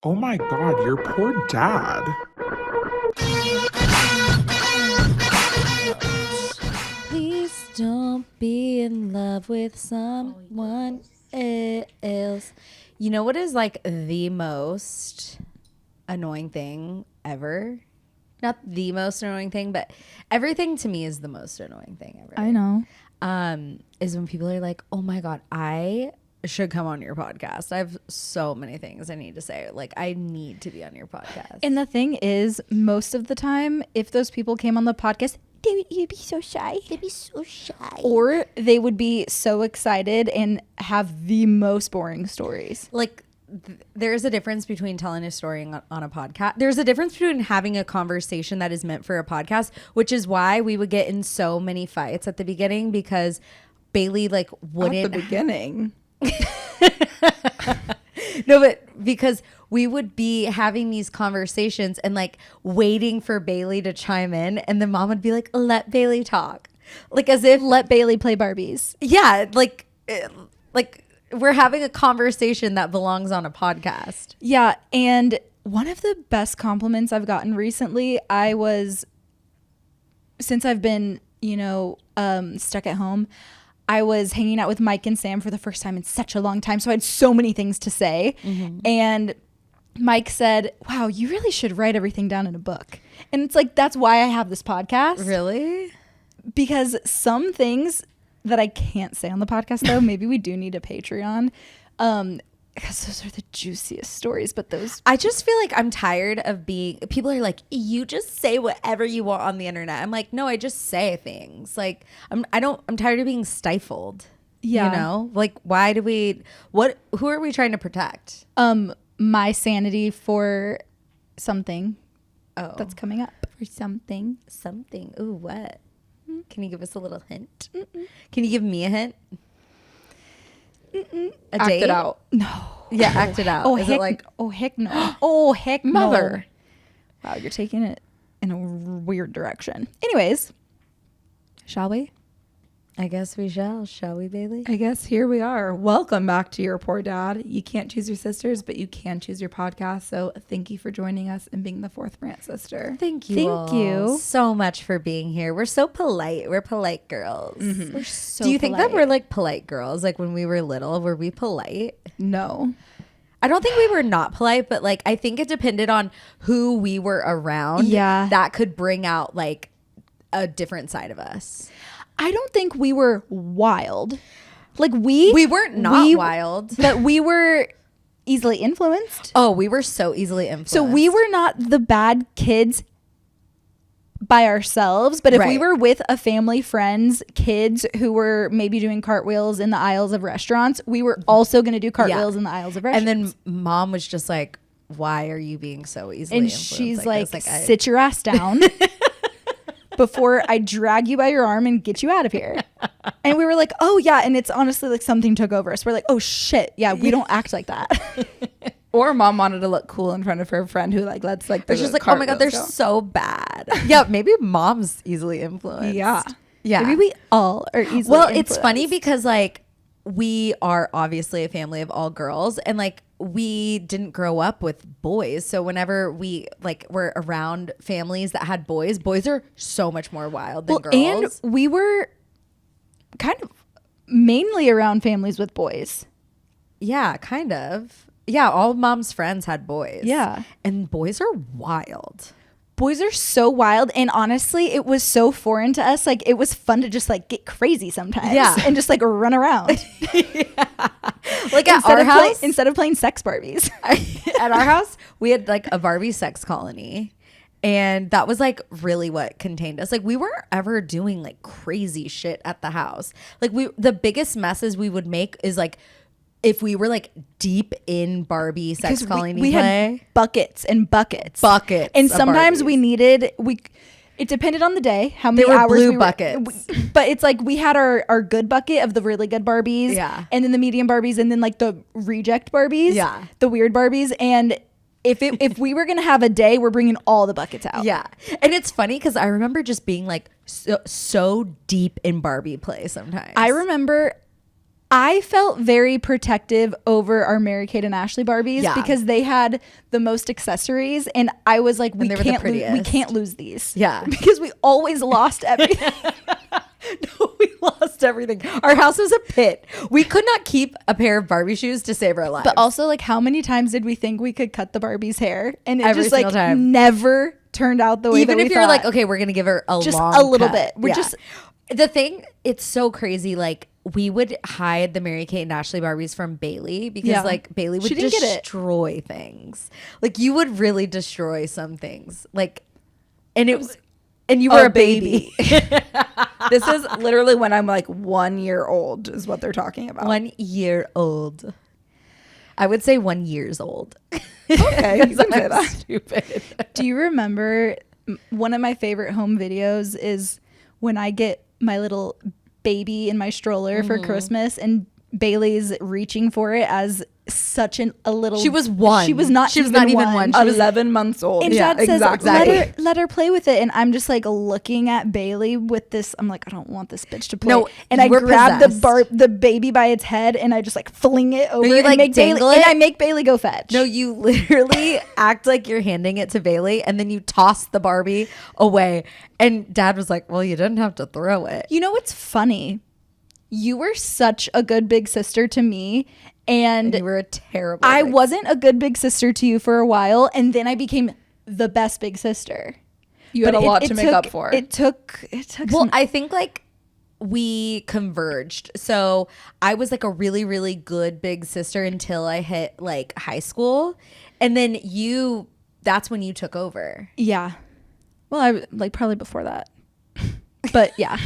Oh my God, your poor dad. Please don't be in love with someone else. You know what is like the most annoying thing ever? Not the most annoying thing, but everything to me is the most annoying thing ever. I know. Is when people are like, oh my God, I should come on your podcast. I have so many things I need to say. Like, I need to be on your podcast. And the thing is, most of the time, if those people came on the podcast, you'd be so shy. They'd be so shy. Or they would be so excited and have the most boring stories. Like, there's a difference between telling a story on a podcast. There's a difference between having a conversation that is meant for a podcast, which is why we would get in so many fights at the beginning, because Bailey like wouldn't. At the beginning. No, but because we would be having these conversations and like waiting for Bailey to chime in, and then mom would be like, let Bailey talk. Like, as if Let Bailey play Barbies. yeah, like we're having a conversation that belongs on a podcast. Yeah, and one of the best compliments I've gotten recently, since I've been, stuck at home, I was hanging out with Mike and Sam for the first time in such a long time. So I had so many things to say. Mm-hmm. And Mike said, wow, you really should write everything down in a book. And it's like, that's why I have this podcast. Really? Because some things that I can't say on the podcast, though, maybe we do need a Patreon. Because those are the juiciest stories, but those... I just feel like I'm tired of people are like, you just say whatever you want on the internet. I'm like, no, I just say things. Like, I'm tired of being stifled. Yeah. Like, who are we trying to protect? My sanity for something that's coming up. For something. Ooh, what? Can you give us a little hint? Mm-mm. Can you give me a hint? Mm-mm. A act date? it out. No. Yeah, act it out. Is it like, oh heck no. Oh heck mother? No. Wow, you're taking it in a weird direction. Anyways, shall we? I guess we shall we, Bailey? I guess here we are. Welcome back to Your Poor Dad. You can't choose your sisters, but you can choose your podcast. So thank you for joining us and being the fourth rant sister. Thank you so much for being here. We're so polite. We're polite girls. Mm-hmm. We're so Do you polite. think that we're like polite girls? Like when we were little, were we polite? No. I don't think we were not polite, but like I think it depended on who we were around. Yeah. That could bring out like a different side of us. I don't think we were wild. Like we weren't wild. But we were easily influenced. Oh, we were so easily influenced. So we were not the bad kids by ourselves, but if we were with a family, friends, kids who were maybe doing cartwheels in the aisles of restaurants, we were also going to do cartwheels in the aisles of restaurants. And then mom was just like, why are you being so easily and influenced? She's like sit your ass down before I drag you by your arm and get you out of here. And we were like, oh yeah. And it's honestly like something took over us. We're like, oh shit. Yeah, we don't act like that. Or mom wanted to look cool in front of her friend who like lets like she's like, oh my God, they're so bad. Yeah, maybe mom's easily influenced. Yeah. Maybe we all are easily influenced. It's funny because like we are obviously a family of all girls, and like we didn't grow up with boys. So whenever we like were around families that had boys are so much more wild than girls. And we were kind of mainly around families with boys. Yeah, kind of. Yeah, all mom's friends had boys. Yeah. And boys are wild. Boys are so wild, and honestly it was so foreign to us. Like it was fun to just like get crazy sometimes. Yeah. And just like run around. Yeah. Like at our house, instead of playing sex Barbies. At our house we had like a Barbie sex colony, and that was like really what contained us. Like we weren't ever doing like crazy shit at the house. Like the biggest messes we would make is like if we were like deep in Barbie sex colony we play. had buckets and buckets. of And sometimes Barbies. It depended on the day, how many They were hours blue we were, buckets. but it's like we had our good bucket of the really good Barbies. Yeah. And then the medium Barbies, and then like the reject Barbies. Yeah. The weird Barbies. And if we were going to have a day, we're bringing all the buckets out. Yeah. And it's funny because I remember just being like so deep in Barbie play sometimes. I remember I felt very protective over our Mary-Kate and Ashley Barbies Yeah. because they had the most accessories, and I was like, we they were the we can't prettiest. lose these. Yeah. Because we always lost everything. No, we lost everything. Our house was a pit. We could not keep a pair of Barbie shoes to save our lives. But also, like, how many times did we think we could cut the Barbie's hair, and it Every just like single time. never turned out the way even that if we you're thought. like, okay, we're gonna give her Just long a little cut. bit. We're Yeah. just- the thing. It's so crazy. Like we would hide the Mary Kate and Ashley Barbies from Bailey because Yeah. like Bailey would She didn't get it. destroy things. Like you would really destroy some things. Like, and it was, and you were a baby. This is literally when I'm like 1 year old is what they're talking about. 1 year old. I would say 1 years old. Okay, you can say I'm that. stupid. Do you remember one of my favorite home videos is when I get my little baby in my stroller for Christmas and Bailey's reaching for it as such a little. She was one. She was not. She was not even one. She was 11 months old. And Yeah, Dad says, exactly. let her play with it. And I'm just like looking at Bailey with this. I'm like, I don't want this bitch to play. No, and I you were grab possessed. the baby by its head and I just like fling it over you, and like, make dangle Bailey, it? and I make Bailey go fetch. No, you literally act like you're handing it to Bailey and then you toss the Barbie away. And Dad was like, well, you didn't have to throw it. You know what's funny? You were such a good big sister to me. And You were a terrible. I big- wasn't a good big sister to you for a while. And then I became the best big sister. You had a lot to make took- up for. It took Well, some, I think like we converged. So I was like a really, really good big sister until I hit like high school. And then that's when you took over. yeah. Well, I like probably before that. But yeah.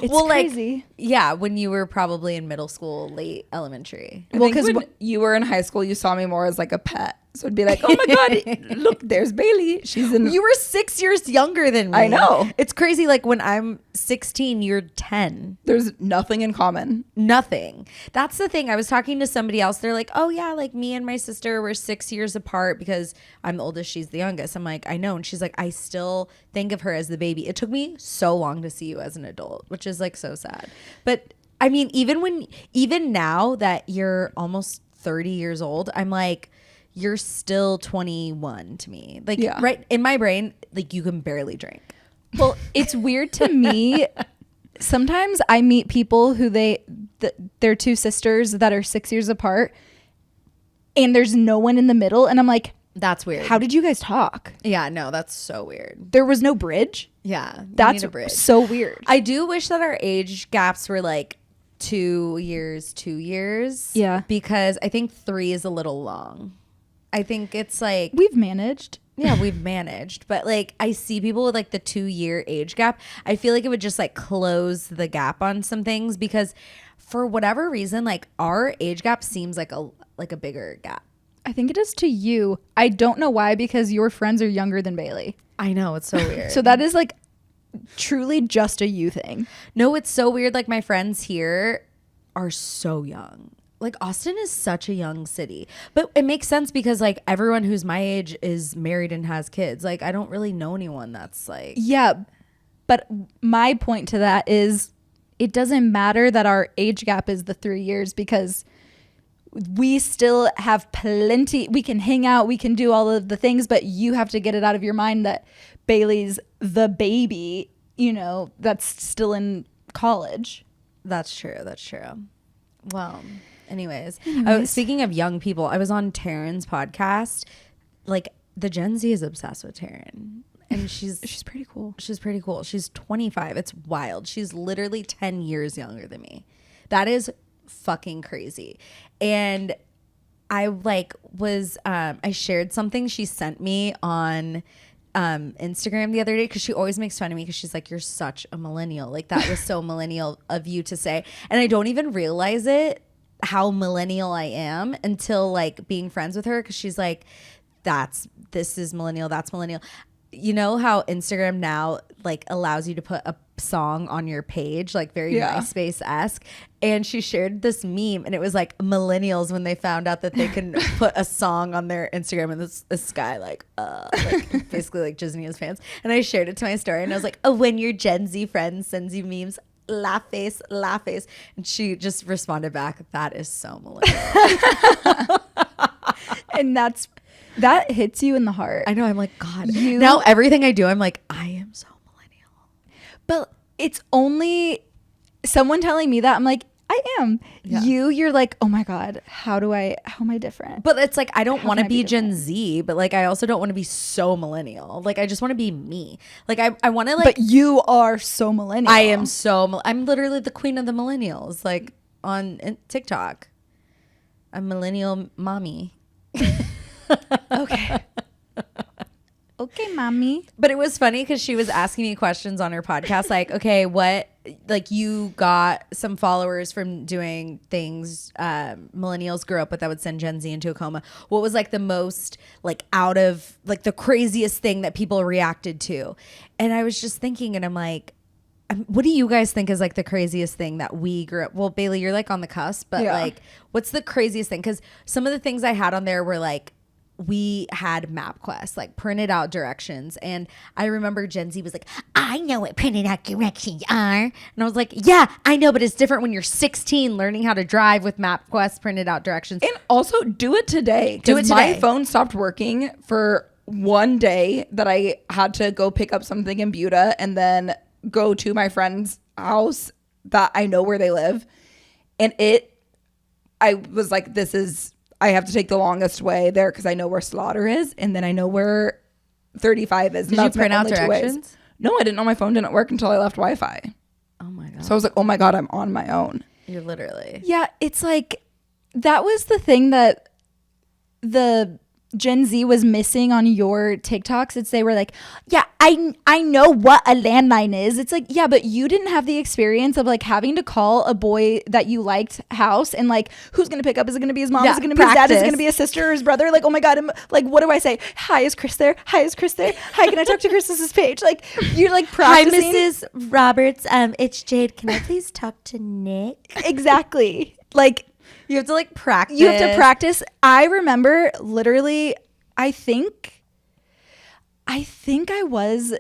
It's Well, like, crazy. Yeah, when you were probably in middle school, late elementary. I Well, think 'cause when you were in high school, you saw me more as like a pet. So it'd be like, oh my God, look, there's Bailey. She's in. You were 6 years younger than me. I know. It's crazy. Like when I'm 16, you're 10. There's nothing in common. Nothing. That's the thing. I was talking to somebody else. They're like, oh, yeah, like me and my sister were 6 years apart because I'm the oldest. She's the youngest. I'm like, I know. And she's like, I still think of her as the baby. It took me so long to see you as an adult, which is like so sad. But I mean, even now that you're almost 30 years old, I'm like, you're still 21 to me. Like, Yeah. right in my brain, like you can barely drink. Well, it's weird to me. Sometimes I meet people who they're two sisters that are 6 years apart and there's no one in the middle. And I'm like, That's weird. how did you guys talk? Yeah, no, that's so weird. There was no bridge. Yeah, you That's need a bridge. so weird. I do wish that our age gaps were like 2 years, 2 years. Yeah. Because I think 3 is a little long. I think it's like, We've managed. yeah, we've managed. But like, I see people with like the 2-year age gap. I feel like it would just like close the gap on some things because for whatever reason, like our age gap seems like a bigger gap. I think it is to you. I don't know why, because your friends are younger than Bailey. I know, it's so weird. So that is like truly just a you thing. No, it's so weird. Like my friends here are so young. Like Austin is such a young city, but it makes sense because like everyone who's my age is married and has kids. Like I don't really know anyone that's like, Yeah. But my point to that is it doesn't matter that our age gap is the 3 years because we still have plenty. We can hang out. We can do all of the things, but you have to get it out of your mind that Bailey's the baby, that's still in college. that's true. That's true. Well, anyways. Speaking of young people, I was on Taryn's podcast. Like the Gen Z is obsessed with Taryn. And she's pretty cool. She's pretty cool. She's 25. It's wild. She's literally 10 years younger than me. That is fucking crazy. And I I shared something she sent me on Instagram the other day because she always makes fun of me because she's like, you're such a millennial. Like that was so millennial of you to say. And I don't even realize it, how millennial I am until like being friends with her because she's like, this is millennial, that's millennial. You know how Instagram now like allows you to put a song on your page, like very MySpace-esque. And she shared this meme and it was like millennials when they found out that they can put a song on their Instagram and this guy like basically like Disney's fans. And I shared it to my story and I was like, oh, when your Gen Z friend sends you memes, laugh face. And she just responded back, that is so millennial. And that hits you in the heart. I know. I'm like, God. Now everything I do, I'm like, I am so millennial. But it's only someone telling me that I'm like, I am. Yeah. You're like, oh my God, how am I different? But it's like, I don't How want to can I be be Gen Z, but like, I also don't want to be so millennial. Like, I just want to be me. Like, I want to like, But you are so millennial. I am I'm literally the queen of the millennials, like on TikTok. I'm millennial mommy. Okay. Okay, mommy. But it was funny because she was asking me questions on her podcast, like, okay, what, like, you got some followers from doing things millennials grew up with that would send Gen Z into a coma. What was like the most, like, out of, like, the craziest thing that people reacted to? And I was just thinking, and I'm like, what do you guys think is like the craziest thing that we grew up? Well, Bailey, you're like on the cusp, but like, what's the craziest thing? Because some of the things I had on there were like, we had MapQuest, like printed out directions. And I remember Gen Z was like, I know what printed out directions are. And I was like, yeah, I know, but it's different when you're 16 learning how to drive with MapQuest printed out directions. And also do it today. Do it today. My phone stopped working for one day that I had to go pick up something in Buda and then go to my friend's house that I know where they live. And I was like, I have to take the longest way there because I know where Slaughter is, and then I know where 35 is. Did you print out directions? No, I didn't know my phone didn't work until I left Wi-Fi. Oh my God. So I was like, oh my God, I'm on my own. You're literally. Yeah, it's like that was the thing that the Gen Z was missing on your TikToks. It's they were like, yeah, I know what a landline is. It's like, yeah, but you didn't have the experience of like having to call a boy that you liked house and like, who's going to pick up? Is it going to be his mom? Is it going to be his dad? Is it going to be his sister or his brother? Like, oh my God, like, what do I say? Hi, is Chris there? Hi, is Chris there? Hi, can I talk to Chris's page? Like, you're like practicing. Hi, Mrs. Roberts. It's Jade. Can I please talk to Nick? Exactly. Like, you have to like practice. You have to practice. I remember literally, I think I was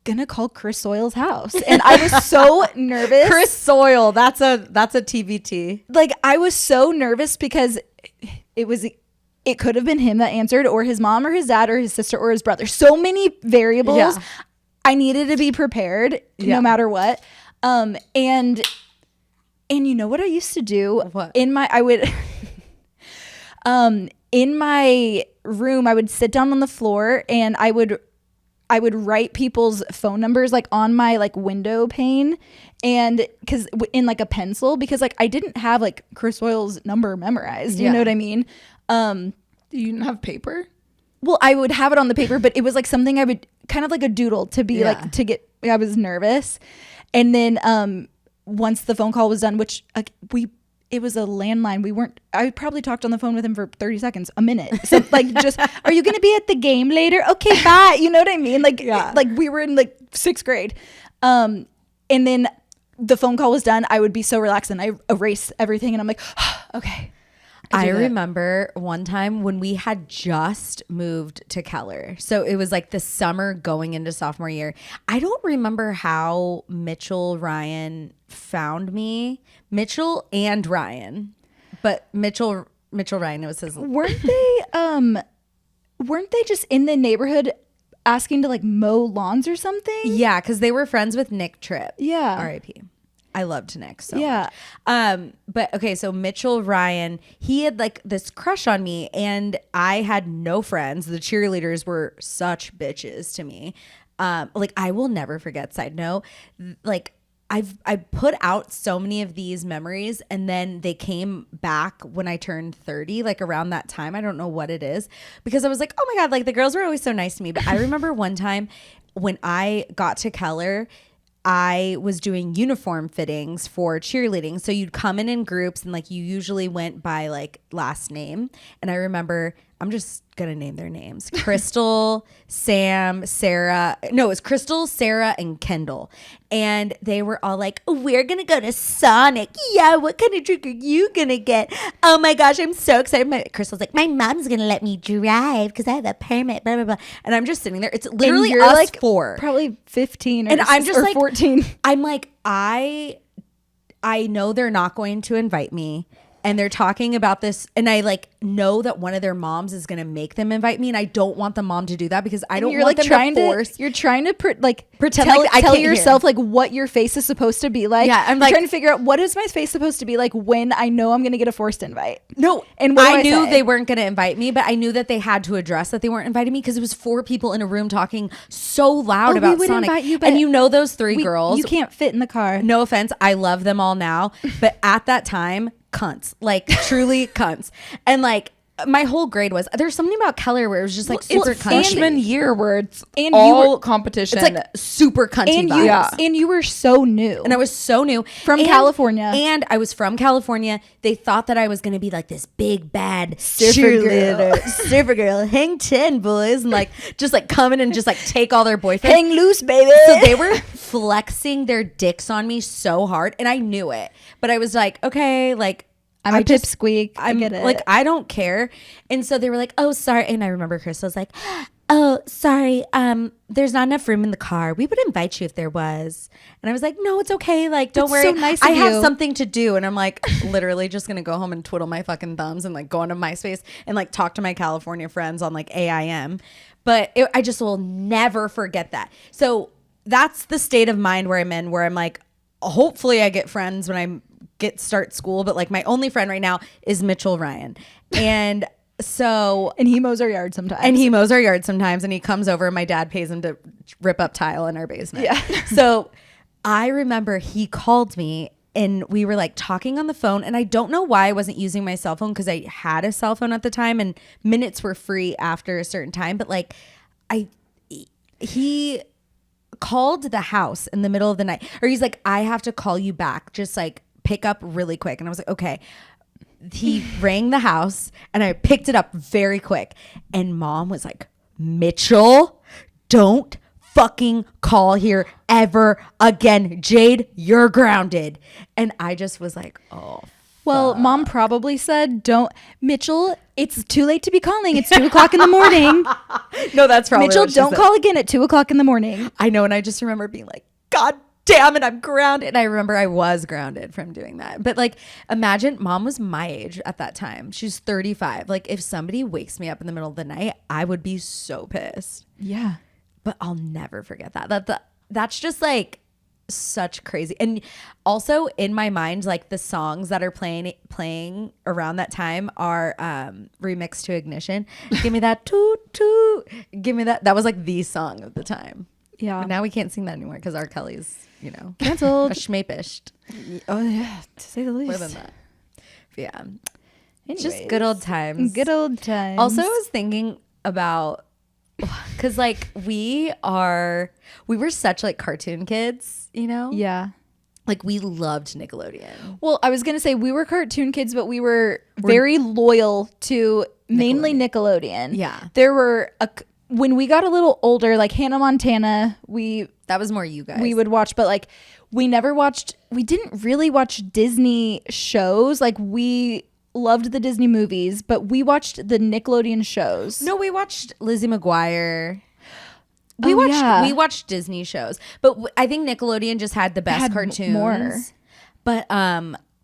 gonna call Chris Soil's house, and I was so nervous. Chris Soil, that's a TBT. Like, I was so nervous because it could have been him that answered, or his mom, or his dad, or his sister, or his brother. So many variables. Yeah. I needed to be prepared no matter what. And you know what I used to do? What? In my room, I would sit down on the floor and I would write people's phone numbers like on my like window pane, and because in like a pencil, because like I didn't have like Chris Oil's number memorized. You know what I mean? You didn't have paper? Well, I would have it on the paper, but it was like something I would kind of like a doodle to be like to get. I was nervous, and then once the phone call was done, which it was a landline. I probably talked on the phone with him for 30 seconds, a minute. So like, just, are you going to be at the game later? Okay, bye. You know what I mean? Like, like we were in like 6th grade. And then the phone call was done. I would be so relaxed and I erase everything. And I'm like, okay. I remember one time when we had just moved to Keller. So it was like the summer going into sophomore year. I don't remember how Mitchell Ryan found me. Mitchell and Ryan. But Mitchell Ryan, it was his. Weren't they just in the neighborhood asking to like mow lawns or something? Yeah, because they were friends with Nick Tripp. Yeah. R.I.P. I loved Nick so much. But okay, so Mitchell Ryan, he had like this crush on me, and I had no friends. The cheerleaders were such bitches to me. Like, I will never forget, side note, like I put out so many of these memories, and then they came back when I turned 30, like around that time. I don't know what it is, because I was like, oh my God, like the girls were always so nice to me. But I remember one time when I got to Keller, I was doing uniform fittings for cheerleading. So you'd come in groups, and like you usually went by like last name. And I remember I'm just gonna name their names. Crystal, Sam, Sarah. No, it was Crystal, Sarah, and Kendall. And they were all like, we're gonna go to Sonic. Yeah, what kind of drink are you gonna get? Oh my gosh, I'm so excited. Crystal's like, my mom's gonna let me drive because I have a permit, blah, blah, blah. And I'm just sitting there. It's literally you're us like four. Probably 15 And I'm just or like 14. I'm like, I know they're not going to invite me. And they're talking about this, and I like know that one of their moms is going to make them invite me, and I don't want the mom to do that because I don't you're want like them to force. You're trying to Pretend tell, like I tell can't yourself hear. like what your face is supposed to be like. Yeah, I'm You're like- trying to figure out what is my face supposed to be like when I know I'm going to get a forced invite. No, And what do I knew say? they weren't going to invite me, but I knew that they had to address that they weren't inviting me because it was 4 people in a room talking so loud we about would Sonic. invite you, but and you know those 3 girls. You can't fit in the car. No offense, I love them all now, but at that time, cunts, like truly cunts. And like my whole grade was there's something about Keller where it was just like super It's cunty. freshman year where it's And you all were- competition. It's like super cunty And vibes. you and you were so new. And I was so new From And- California. and I was from California. They thought that I was going to be like this big bad Surfer surfer girl. Hang 10, boys, and like just like come in and just like take all their boyfriends. Hang loose, baby. So they were flexing their dicks on me so hard, and I knew it. But I was like, okay, like I'm a pipsqueak. I I'm get it. like, I don't care. And so they were like, oh, sorry. And I remember Crystal was like, oh, sorry. There's not enough room in the car. We would invite you if there was. And I was like, no, it's okay. Like, don't That's worry. so nice I of have you. something to do. And I'm like, literally just going to go home and twiddle my fucking thumbs and like go onto MySpace and like talk to my California friends on like AIM. But I just will never forget that. So that's the state of mind where I'm in, where I'm like, hopefully I get friends when I start school, but like my only friend right now is Mitchell Ryan. And so and he mows our yard sometimes. and he mows our yard sometimes, and he comes over and my dad pays him to rip up tile in our basement. Yeah. So I remember he called me and we were like talking on the phone, and I don't know why I wasn't using my cell phone because I had a cell phone at the time and minutes were free after a certain time, but like he called the house in the middle of the night, or he's like, I have to call you back, just like pick up really quick. And I was like, okay. He rang the house and I picked it up very quick, and mom was like, Mitchell, don't fucking call here ever again. Jade, you're grounded. And I just was like, oh. well, mom probably said, don't, Mitchell, it's too late to be calling. It's 2:00 in the morning. No, that's probably Mitchell, what she don't said. call again at 2:00 in the morning. I know. And I just remember being like, God damn it, I'm grounded. And I remember I was grounded from doing that. But like, imagine mom was my age at that time. She's 35. Like, if somebody wakes me up in the middle of the night, I would be so pissed. Yeah. But I'll never forget that. That's just like such crazy. And also in my mind, like the songs that are playing around that time are remixed to Ignition. Give me that toot toot. Give me that. That was like the song of the time. Yeah. But now we can't sing that anymore because R. Kelly's, Canceled. schmapished. Oh, yeah. To say the least. More than that. But yeah. It's just Anyways. good old times. Good old times. Also, I was thinking about, because like we were such like cartoon kids, Yeah. like we loved Nickelodeon. Well, I was going to say we were cartoon kids, but we were very loyal to mainly Nickelodeon. Yeah. There were, when we got a little older, like Hannah Montana, That was more you guys. we would watch, but like we didn't really watch Disney shows. Like we loved the Disney movies, but we watched the Nickelodeon shows. No, we watched Lizzie McGuire. Yeah. We watched Disney shows, but I think Nickelodeon just had the best Had cartoons. more. But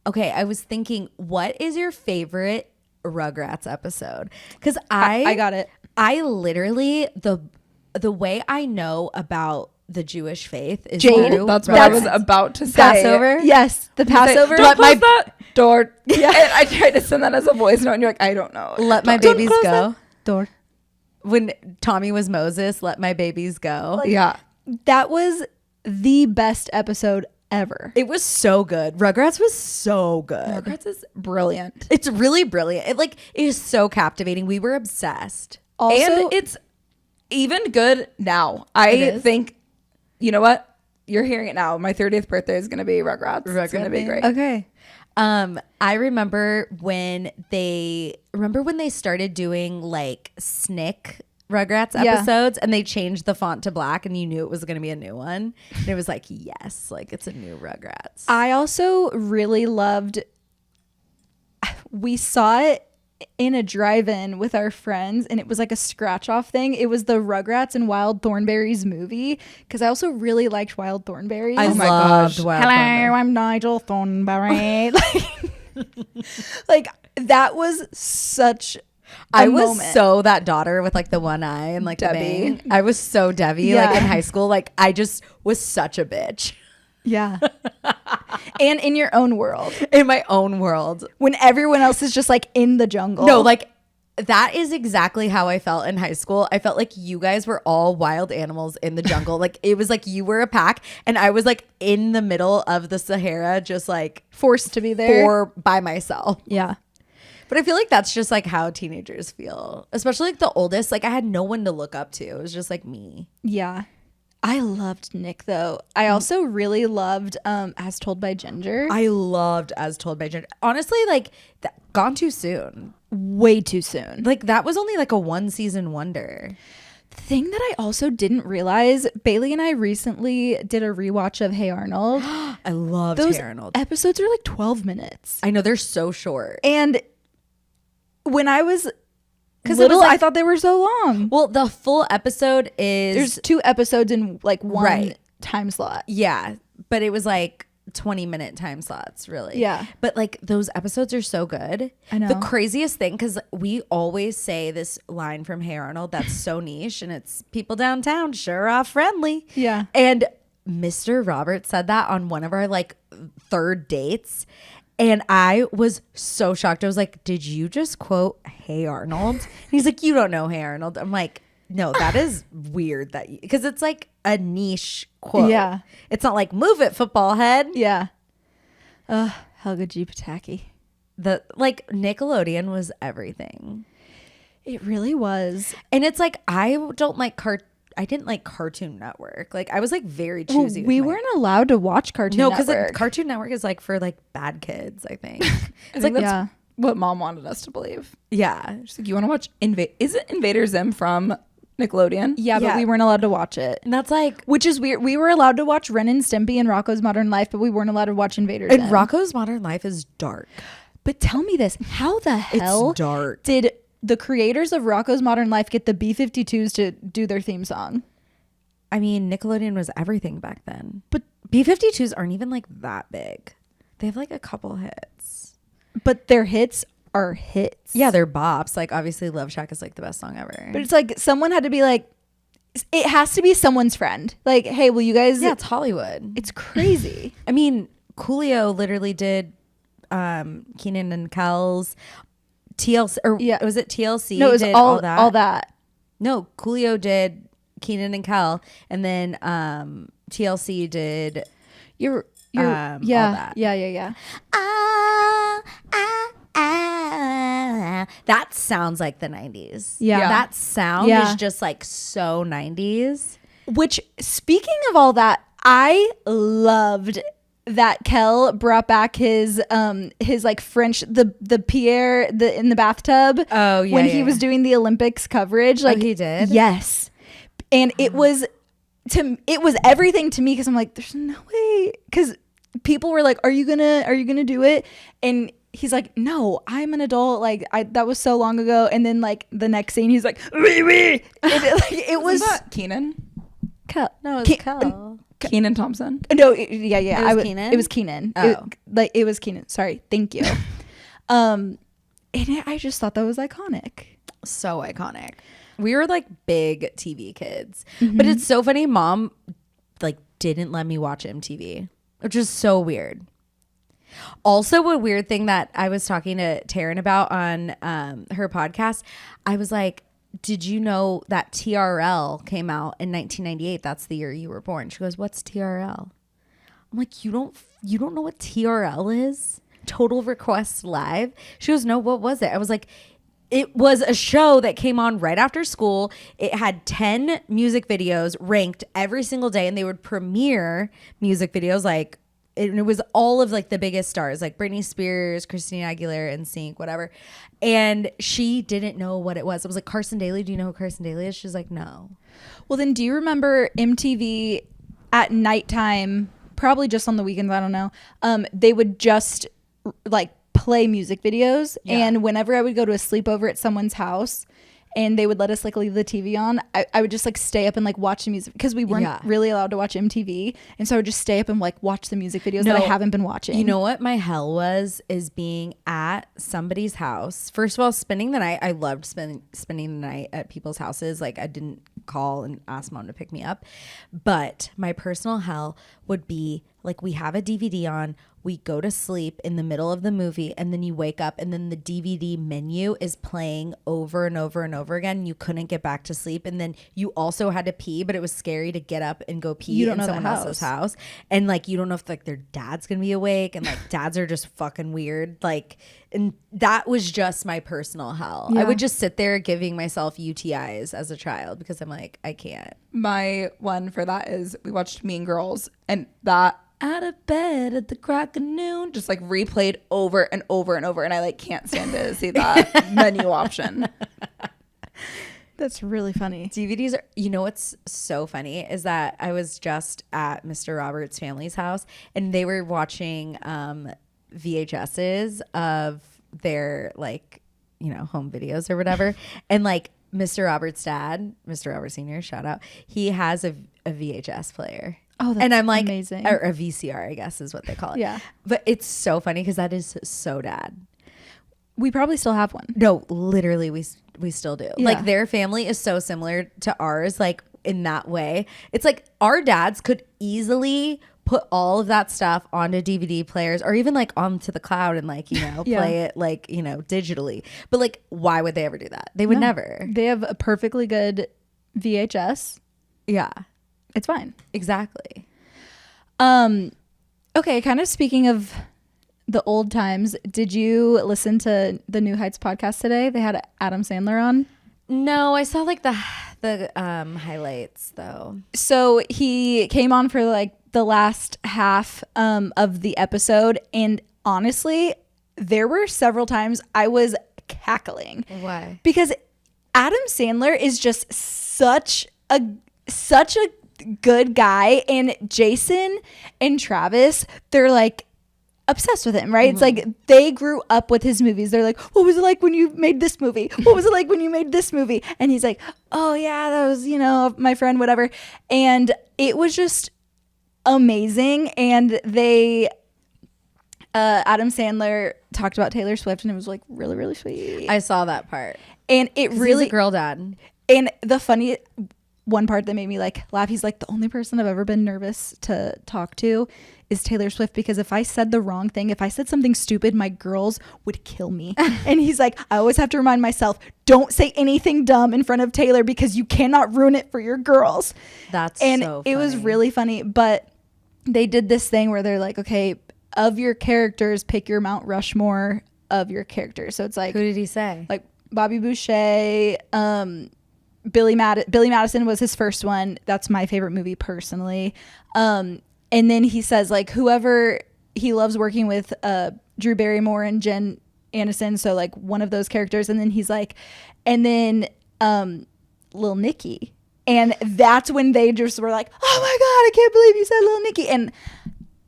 okay, I was thinking, what is your favorite Rugrats episode? Because I got it. I literally the way I know about the Jewish faith is Jade, through That's what I was Rugrats. about to say. Passover? Yes, the Passover. Don't Let close my- that door. Yeah. And I tried to send that as a voice note, and you're like, I don't know. Let my Don't babies close go. that door. When Tommy was Moses, let my babies go. Yeah. That was the best episode ever. It was so good. Rugrats was so good. Rugrats is brilliant. It's really brilliant. It is so captivating. We were obsessed. Also, And it's even good now. It I is? think, you know what? You're hearing it now. My 30th birthday is going to be Rugrats. It's going to be great. okay. I remember when they started doing like Snick Rugrats episodes and they changed the font to black and you knew it was going to be a new one. And it was like, yes, like it's a new Rugrats. I also really loved, we saw it in a drive-in with our friends and it was like a scratch-off thing. It was the Rugrats and Wild Thornberries movie because I also really liked Wild Thornberries. I loved Wild Hello, Thornberries. I'm Nigel Thornberry. like that was such I was moment. so that daughter with like the one eye and like Debbie. the bang. I was so Debbie like in high school. Like I just was such a bitch. Yeah. And in your own world. In my own world. When everyone else is just like in the jungle. No, like that is exactly how I felt in high school. I felt like you guys were all wild animals in the jungle. Like it was like you were a pack and I was like in the middle of the Sahara just like forced to be there. by myself. Yeah. But I feel like that's just like how teenagers feel. Especially like the oldest. Like I had no one to look up to. It was just like me. Yeah. I loved Nick though. I also really loved As Told by Ginger. I loved As Told by Ginger. Honestly, like gone too soon. Way too soon. Like that was only like a 1-season wonder. The thing that I also didn't realize, Bailey and I recently did a rewatch of Hey Arnold. I loved Those Hey Arnold. episodes are like 12 minutes. I know they're so short. And when I was Because little, I thought they were so long. Well, the full episode is There's 2 episodes in like one time slot. Yeah, but it was like 20-minute time slots, really. Yeah. But like those episodes are so good. I know. The craziest thing, because we always say this line from Hey Arnold that's so niche, and it's people downtown sure are friendly. Yeah. And Mr. Robert said that on one of our like 3rd dates. And I was so shocked. I was like, did you just quote Hey Arnold? And he's like, you don't know Hey Arnold. I'm like, no, that is weird that because it's like a niche quote. Yeah. It's not like move it, football head. Yeah. Helga G. Pataki. The like Nickelodeon was everything. It really was. And it's like I didn't like Cartoon Network. Like I was like very Well, choosy. we with my- weren't allowed to watch Cartoon No, because Network. Cartoon Network is like for like bad kids, I think. It's like that's yeah. what mom wanted us to believe. Yeah. She's like, you want to watch Is it Invader Zim from Nickelodeon? Yeah, but Yeah. we weren't allowed to watch it. And that's like Which is weird. We were allowed to watch Ren and Stimpy and Rocco's Modern Life, but we weren't allowed to watch Invaders. and Rocco's Modern Life is dark. But tell me this: how the hell It's dark. did the creators of Rocco's Modern Life get the B-52s to do their theme song? I mean, Nickelodeon was everything back then. But B-52s aren't even like that big. They have like a couple hits. But their hits are hits. Yeah, they're bops. Like obviously Love Shack is like the best song ever. But it's like someone had to be like, it has to be someone's friend. Like, hey, will you guys? yeah, it's Hollywood. It's crazy. I mean, Coolio literally did Keenan and Kel's TLC or Yeah. was it TLC? No, it was did all that. No, Coolio did Keenan and Kel, and then TLC did You're all yeah, that. yeah. That sounds like the 90s. Yeah. That sound Yeah. is just like so 90s. Which, speaking of all that, I loved that Kel brought back his like French the Pierre in the bathtub. Oh, yeah, when yeah, he was yeah. doing the Olympics coverage. Like he did? Yes, and it was everything to me because I'm like, there's no way, because people were like, are you gonna do it? And he's like, no, I'm an adult. Like that was so long ago. And then like the next scene, he's like, oui, oui. It was Was that Keenan? Kel. No, it was Kel. Keenan Thompson. No, yeah. It was Keenan? It was Keenan. Oh. It was Keenan. Sorry, thank you. And I just thought that was iconic. So iconic. We were like big TV kids. But it's so funny. Mom like didn't let me watch MTV, which is so weird. Also, a weird thing that I was talking to Taryn about on her podcast, I was like, did you know that TRL came out in 1998? That's the year you were born. She goes, what's TRL? I'm like, you don't know what TRL is? Total Request Live? She goes, no, what was it? I was like, it was a show that came on right after school. It had 10 music videos ranked every single day, and they would premiere music videos like it was all of like the biggest stars, like Britney Spears, Christina Aguilera, NSYNC, whatever. And she didn't know what it was. I was like, Carson Daly, do you know who Carson Daly is? She's like, no. Well, then do you remember MTV at nighttime, probably just on the weekends, I don't know, they would just like play music videos. And whenever I would go to a sleepover at someone's house and they would let us like leave the TV on, I would just like stay up and like watch the music, because we weren't really allowed to watch MTV. And so I would just stay up and like watch the music videos that I haven't been watching. You know what my hell was, is being at somebody's house. First of all, spending the night. I loved spending the night at people's houses. Like I didn't call and ask mom to pick me up. But my personal hell would be like, we have a DVD on, we go to sleep in the middle of the movie, and then you wake up and then the DVD menu is playing over and over and over again. You couldn't get back to sleep. And then you also had to pee, but it was scary to get up and go pee in someone else's house. And like, you don't know if like their dad's going to be awake, and like dads are just fucking weird. Like, and that was just my personal hell. I would just sit there giving myself UTIs as a child because I'm like, I can't. My one for that is we watched Mean Girls, and that out of bed at the crack of noon just like replayed over and over and over, and I like can't stand to see that menu option. That's really funny. DVDs are, you know what's so funny is that I was just at Mr. Roberts' family's house, and they were watching VHSs of their like, you know, home videos or whatever. And like Mr. Roberts' dad, Mr. Roberts Sr., shout out, he has a VHS player. Oh, that's and I'm like, amazing. Or a VCR, I guess is what they call it. Yeah. But it's so funny because that is so dad. We probably still have one. No, literally we still do. Yeah. Like their family is so similar to ours, like in that way. It's like our dads could easily put all of that stuff onto DVD players or even like onto the cloud and like, you know, play it like, you know, digitally. But like, why would they ever do that? They would never. They have a perfectly good VHS. Yeah. It's fine. Exactly. Okay, kind of speaking of the old times, did you listen to the New Heights podcast today? They had Adam Sandler on. No, I saw like the highlights though. So he came on for like the last half of the episode, and honestly, there were several times I was cackling. Why? Because Adam Sandler is just such a good guy, and Jason and Travis, they're like obsessed with him, right? It's like they grew up with his movies. They're like, what was it like when you made this movie? What was it like when you made this movie? And he's like, oh yeah, that was, you know, my friend, whatever. And it was just amazing. And they Adam Sandler talked about Taylor Swift, and it was like really, really sweet. I saw that part. And it really, he's a girl dad. and the funny one part that made me like laugh, he's like, the only person I've ever been nervous to talk to is Taylor Swift, because if I said the wrong thing, if I said something stupid, my girls would kill me. And he's like, I always have to remind myself, don't say anything dumb in front of Taylor because you cannot ruin it for your girls. That's and so it was funny. really funny. But they did this thing where they're like, okay, of your characters, pick your Mount Rushmore of your characters. So it's like, Who did he say? like Bobby Boucher, Billy Madison was his first one. That's my favorite movie personally. And then he says like whoever he loves working with, Drew Barrymore and Jen Aniston. So like one of those characters. And then he's like, and then Lil Nicky. And that's when they just were like, oh my God, I can't believe you said Lil Nicky. And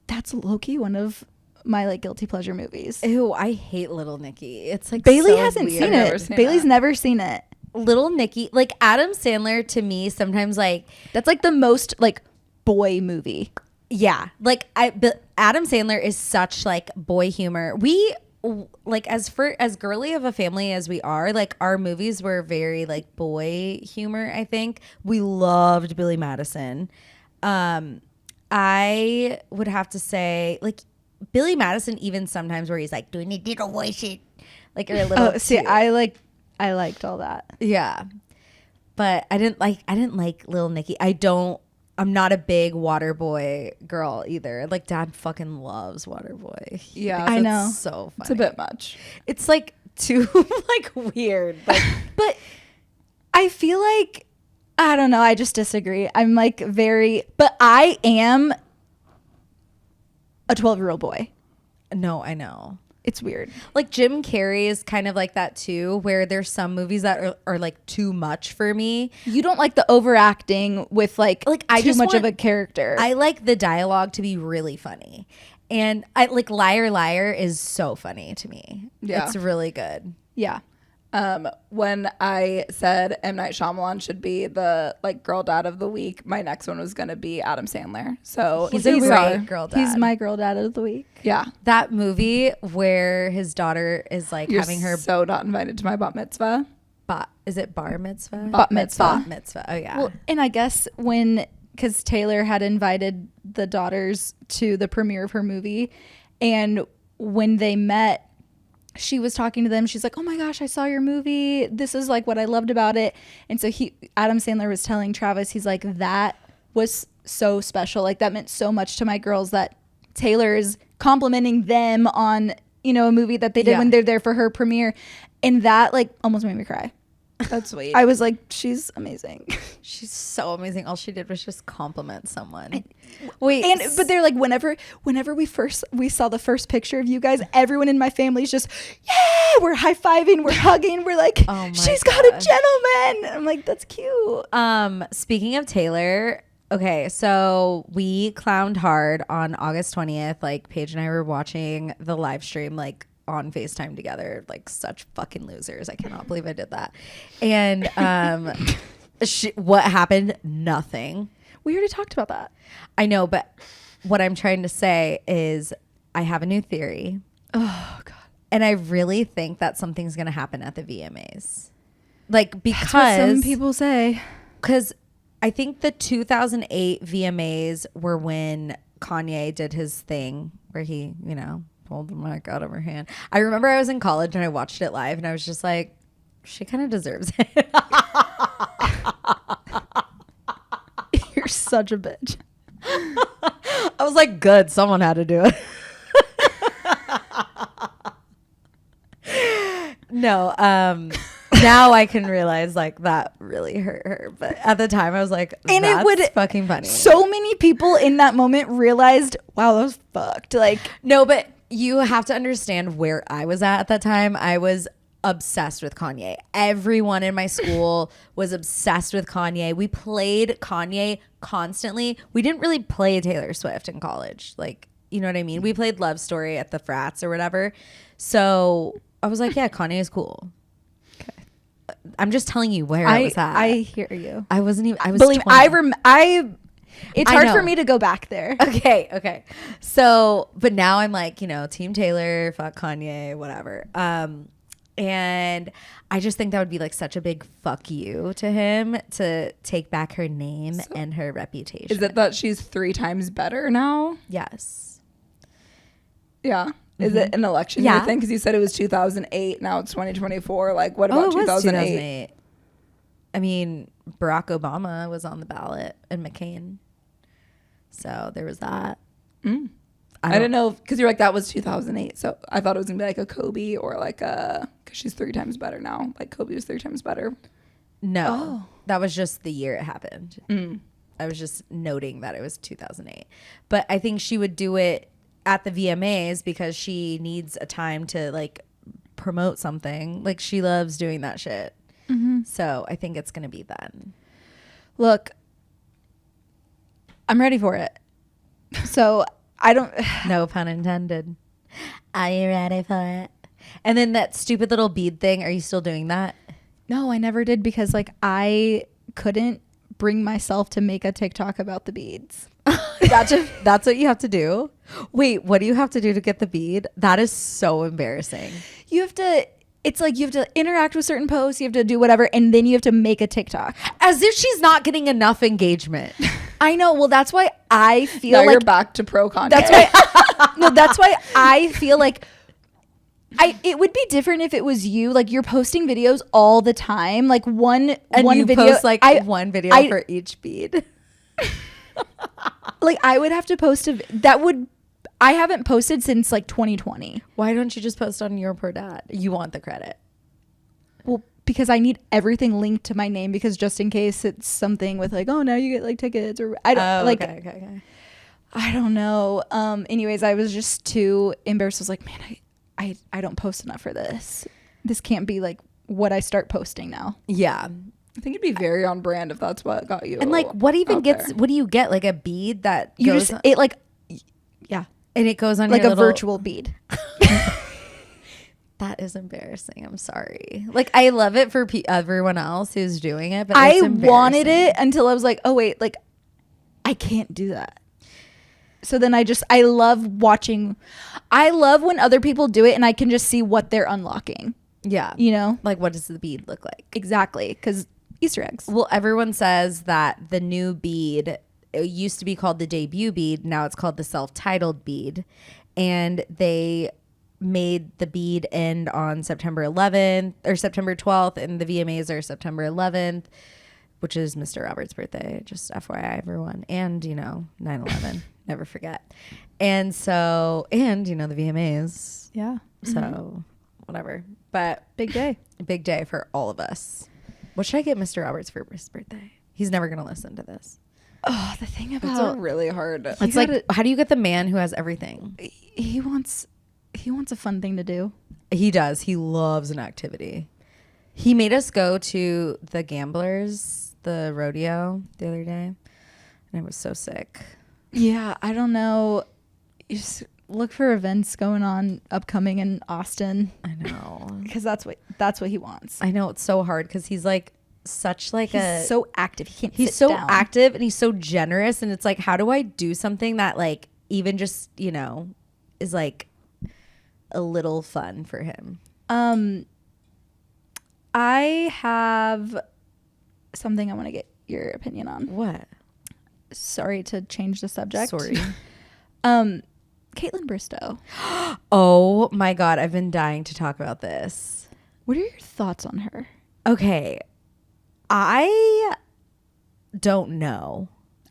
that's low-key one of my like guilty pleasure movies. Ew, I hate Little Nicky. It's like Bailey so hasn't weird. seen it. Bailey's never seen it. Little Nicky, like Adam Sandler to me sometimes like That's like the most like boy movie. yeah, like but Adam Sandler is such like boy humor. We like as girly of a family as we are, like our movies were very like boy humor. I think we loved Billy Madison. I would have to say like Billy Madison, even sometimes where he's like doing a little voice, like or a little. Oh, see, I liked all that. Yeah, but I didn't like Lil Nicky. I'm not a big Waterboy girl either. Like Dad fucking loves Waterboy. Yeah, I know. It's so funny. it's a bit much. It's like too like weird. Like, But I feel like, I don't know, I just disagree. I'm like but I am a 12-year-old boy. No, I know. It's weird. Like Jim Carrey is kind of like that too, where there's some movies that are like too much for me. You don't like the overacting with like I too just much of want- a character. I like the dialogue to be really funny. And I like Liar Liar is so funny to me. Yeah. It's really good. yeah. When I said M. Night Shyamalan should be the like girl dad of the week, my next one was gonna be Adam Sandler. So He's a Here we great are. girl dad. He's my girl dad of the week. yeah, That movie where his daughter is like you're having her so not invited to my bat mitzvah. is it bar mitzvah? Bat mitzvah. Bat mitzvah. Oh yeah. Well, and I guess because Taylor had invited the daughters to the premiere of her movie, and when they met, she was talking to them. She's like, "Oh my gosh, I saw your movie. This is like what I loved about it." And so Adam Sandler was telling Travis, he's like, "That was so special. Like that meant so much to my girls that Taylor is complimenting them on, a movie that they did when they're there for her premiere." And that like almost made me cry. That's sweet. I was like, she's amazing. She's so amazing. All she did was just compliment someone. Wait, but they're like, whenever we saw the first picture of you guys, everyone in my family is just, yeah, we're high-fiving, we're hugging, we're like, Oh my she's got a gosh. gentleman. I'm like, that's cute. Speaking of Taylor, okay, so we clowned hard on August 20th. Like Paige and I were watching the live stream like on FaceTime together, like such fucking losers. I cannot believe I did that. And what happened? Nothing. We already talked about that. I know, but what I'm trying to say is I have a new theory. Oh God. And I really think that something's going to happen at the VMAs. Like because That's what some people say. Because I think the 2008 VMAs were when Kanye did his thing where he, pulled the mic out of her hand. I remember I was in college and I watched it live and I was just like, she kind of deserves it. You're such a bitch. I was like, good, someone had to do it. No, now I can realize like that really hurt her, but at the time I was like, And that's it would fucking funny. So many people in that moment realized, wow, that was fucked. Like, No, but you have to understand where I was at that time. I was obsessed with Kanye. Everyone in my school was obsessed with Kanye. We played Kanye constantly. We didn't really play Taylor Swift in college. Like, you know what I mean? We played Love Story at the frats or whatever. So I was like, yeah, Kanye is cool. Okay. I'm just telling you where I was at. I hear you. I wasn't even, I was Believe 20. It's I hard know. for me to go back there. Okay. So, but now I'm like, Team Taylor, fuck Kanye, whatever. And I just think that would be like such a big fuck you to him to take back her name and her reputation. Is it that she's 3 times better now? Yes. Yeah. Is it an election year thing? Because you said it was 2008. Now it's 2024. Like, what about it was 2008? I mean, Barack Obama was on the ballot and McCain. So there was that. I didn't know because you're like that was 2008. So I thought it was gonna be like a Kobe or like a because she's 3 times better now. Like Kobe was 3 times better. No, that was just the year it happened. I was just noting that it was 2008. But I think she would do it at the VMAs because she needs a time to like promote something. Like she loves doing that shit. So I think it's going to be then. Look, I'm ready for it. So I don't. No pun intended. Are you ready for it? And then that stupid little bead thing. Are you still doing that? No, I never did because like I couldn't bring myself to make a TikTok about the beads. That's what you have to do. Wait, what do you have to do to get the bead? That is so embarrassing. You have to. It's like you have to interact with certain posts. You have to do whatever, and then you have to make a TikTok. As if she's not getting enough engagement. I know. Well, that's why I feel Now like you're back to pro Kanye. that's why. No, that's why I feel like. It would be different if it was you. Like you're posting videos all the time. Like one You video. post like one video for each bead. Like I would have to post I haven't posted since like 2020. Why don't you just post on Your Poor Dad? You want the credit. Well, because I need everything linked to my name because just in case it's something with like, oh, now you get like tickets or I don't Oh, like. okay. I don't know. Anyways, I was just too embarrassed. I was like, man, I don't post enough for this. This can't be like what I start posting now. Yeah. I think it'd be very on brand if that's what got you. And like, what even out gets? there. What do you get? Like a bead that You goes just it like, yeah, and it goes on like your a little, virtual bead. That is embarrassing. I'm sorry. Like I love it for everyone else who's doing it, but I it's wanted embarrassing. it until I was like, oh wait, like I can't do that. So then I love watching. I love when other people do it and I can just see what they're unlocking. Yeah. You know, Like what does the bead look like? exactly, because Easter eggs. Well, everyone says that the new bead, it used to be called the debut bead. Now it's called the self-titled bead. And they made the bead end on September 11th or September 12th. And the VMAs are September 11th, which is Mr. Roberts' birthday. Just FYI, everyone. And, 9/11. Never forget. And so, and, the VMAs. Yeah. So, whatever. But Big day. big day for all of us. What should I get Mr. Roberts for his birthday? He's never going to listen to this. Oh, the thing It's about a really hard. It's like, how do you get the man who has everything? he wants a fun thing to do. He does. He loves an activity. He made us go to the Gamblers, the rodeo the other day. And I was so sick. Yeah, I don't know. You just look for events going on upcoming in Austin I know. because that's what he wants. I know it's so hard because he's like such like He's so active. He can't. he's sit so down. active and he's so generous. And it's like, how do I do something that like even just, is like a little fun for him? I have something I want to get your opinion on. What? Sorry to change the subject. Sorry. Caitlyn Bristo. Oh my God. I've been dying to talk about this. What are your thoughts on her? Okay. I don't know.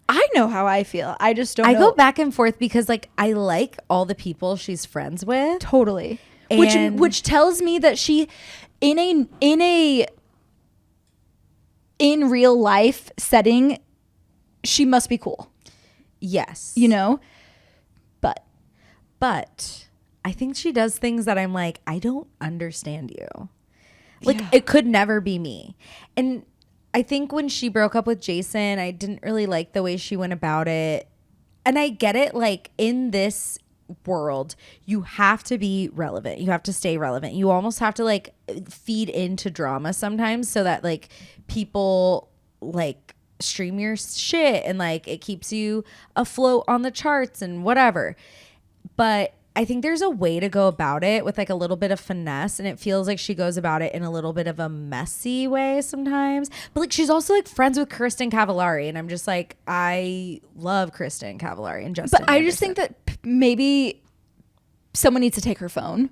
I know how I feel. I just don't. I know. go back and forth because like I like all the people she's friends with. Totally. And- Which tells me that she in real life setting, she must be cool. Yes. But I think she does things that I'm like, I don't understand you. Like it could never be me. And I think when she broke up with Jason, I didn't really like the way she went about it. And I get it, like in this world, you have to be relevant. You have to stay relevant. You almost have to like feed into drama sometimes so that like people like stream your shit and like it keeps you afloat on the charts and whatever. But I think there's a way to go about it with like a little bit of finesse, and it feels like she goes about it in a little bit of a messy way sometimes. But like she's also like friends with Kristen Cavallari, and I'm just like, I love Kristen Cavallari and Justin. But I just think that maybe someone needs to take her phone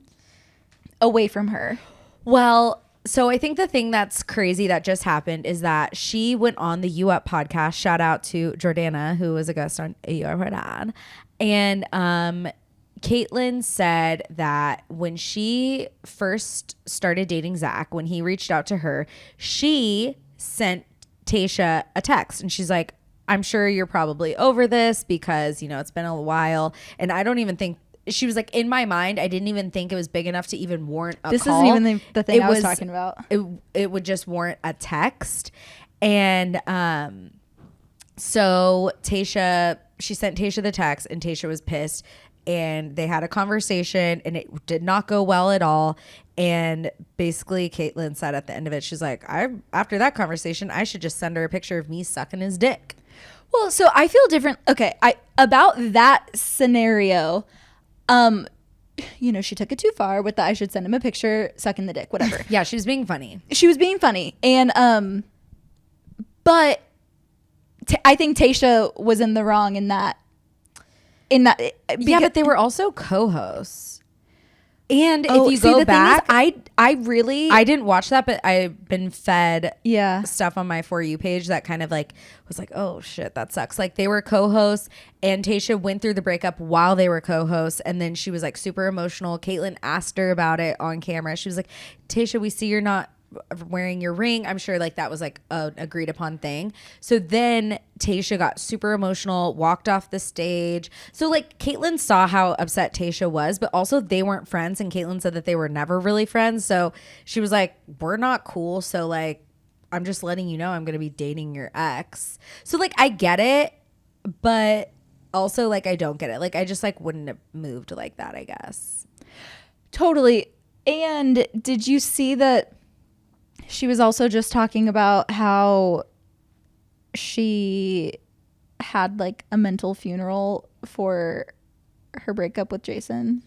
away from her. Well, so I think the thing that's crazy that just happened is that she went on the U Up podcast. Shout out to Jordana, who was a guest on You Are Her Dad. And Kaitlin said that when she first started dating Zach, when he reached out to her, she sent Tayshia a text. And she's like, I'm sure you're probably over this because, it's been a while. And I don't even think, she was like, in my mind, I didn't even think it was big enough to even warrant a This call. isn't even the thing I was talking about. It would just warrant a text. And so Tayshia, she sent Tayshia the text and Tayshia was pissed. And they had a conversation and it did not go well at all. And basically Kaitlin said at the end of it, she's like, after that conversation, I should just send her a picture of me sucking his dick. Well, so I feel different. Okay, about that scenario, she took it too far with the I should send him a picture sucking the dick, whatever. Yeah, she was being funny. She was being funny. And but I think Tayshia was in the wrong in that Yeah, but they were also co-hosts. And if you see, go the back, thing is, I I didn't watch that, but I've been fed yeah. stuff on my For You page that kind of like was like, oh shit, that sucks. Like they were co-hosts and Tayshia went through the breakup while they were co-hosts, and then she was like super emotional. Kaitlin asked her about it on camera. She was like, Tayshia, we see you're not wearing your ring. I'm sure like that was like an agreed upon thing. So then Tayshia got super emotional, walked off the stage. So like Kaitlyn saw how upset Tayshia was, but also they weren't friends. And Kaitlyn said that they were never really friends. So she was like, we're not cool. So like, I'm just letting you know I'm going to be dating your ex. So like, I get it, but also like, I don't get it. Like, I just like wouldn't have moved like that, I guess. Totally. And did you see that she was also just talking about how she had like a mental funeral for her breakup with Jason?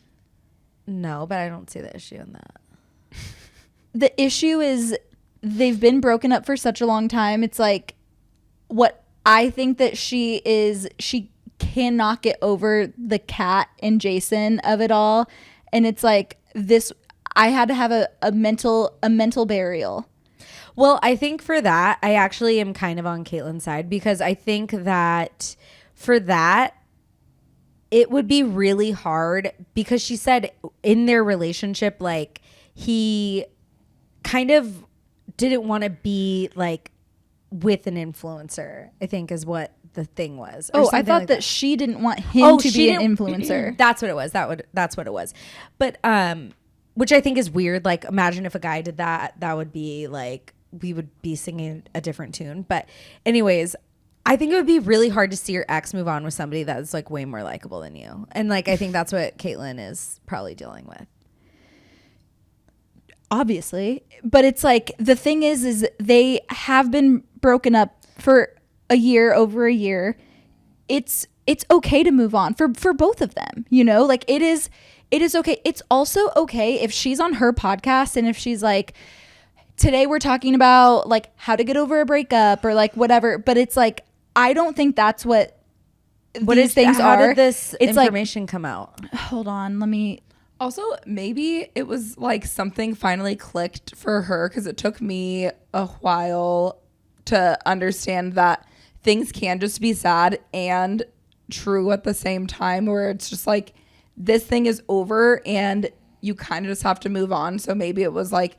No, but I don't see the issue in that. The issue is they've been broken up for such a long time. It's like what I think that she cannot get over the cat and Jason of it all. And it's like this, I had to have a mental burial. Well, I think for that, I actually am kind of on Kaitlyn's side because I think that for that, it would be really hard because she said in their relationship, like he kind of didn't want to be like with an influencer, I think is what the thing was. Oh, I thought like that she didn't want him to be an influencer. That's what it was. That's what it was. But which I think is weird. Like imagine if a guy did that, that would be like we would be singing a different tune. But anyways, I think it would be really hard to see your ex move on with somebody that's like way more likable than you. And like I think that's what Kaitlyn is probably dealing with. Obviously. But it's like the thing is they have been broken up for over a year. It's okay to move on for both of them, you know? Like it is okay. It's also okay if she's on her podcast and if she's like, today we're talking about like how to get over a breakup or like whatever, but it's like I don't think that's what these things are. How did this it's information come out? Hold on, let me. Also, maybe it was like something finally clicked for her because it took me a while to understand that things can just be sad and true at the same time, where it's just like this thing is over and you kind of just have to move on. So maybe it was like,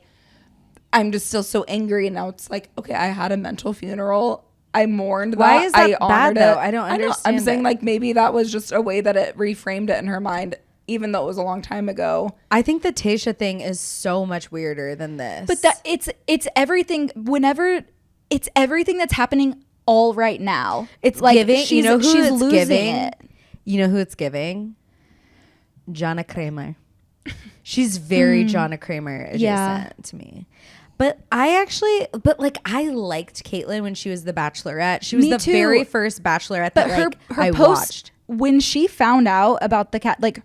I'm just still so angry. And now it's like, okay, I had a mental funeral. I mourned that. Why is that I honored bad, though? it. I don't understand I'm saying it. like maybe that was just a way that it reframed it in her mind, even though it was a long time ago. I think the Tayshia thing is so much weirder than this. But that it's everything. Whenever it's everything that's happening all right now. It's like giving. You know who she's it's losing giving? it. You know who it's giving? Jana Kramer. She's very Jana Kramer adjacent to me. But I liked Kaitlyn when she was the Bachelorette. She was Me the too. very first Bachelorette But that her I post watched. when she found out about the cat, like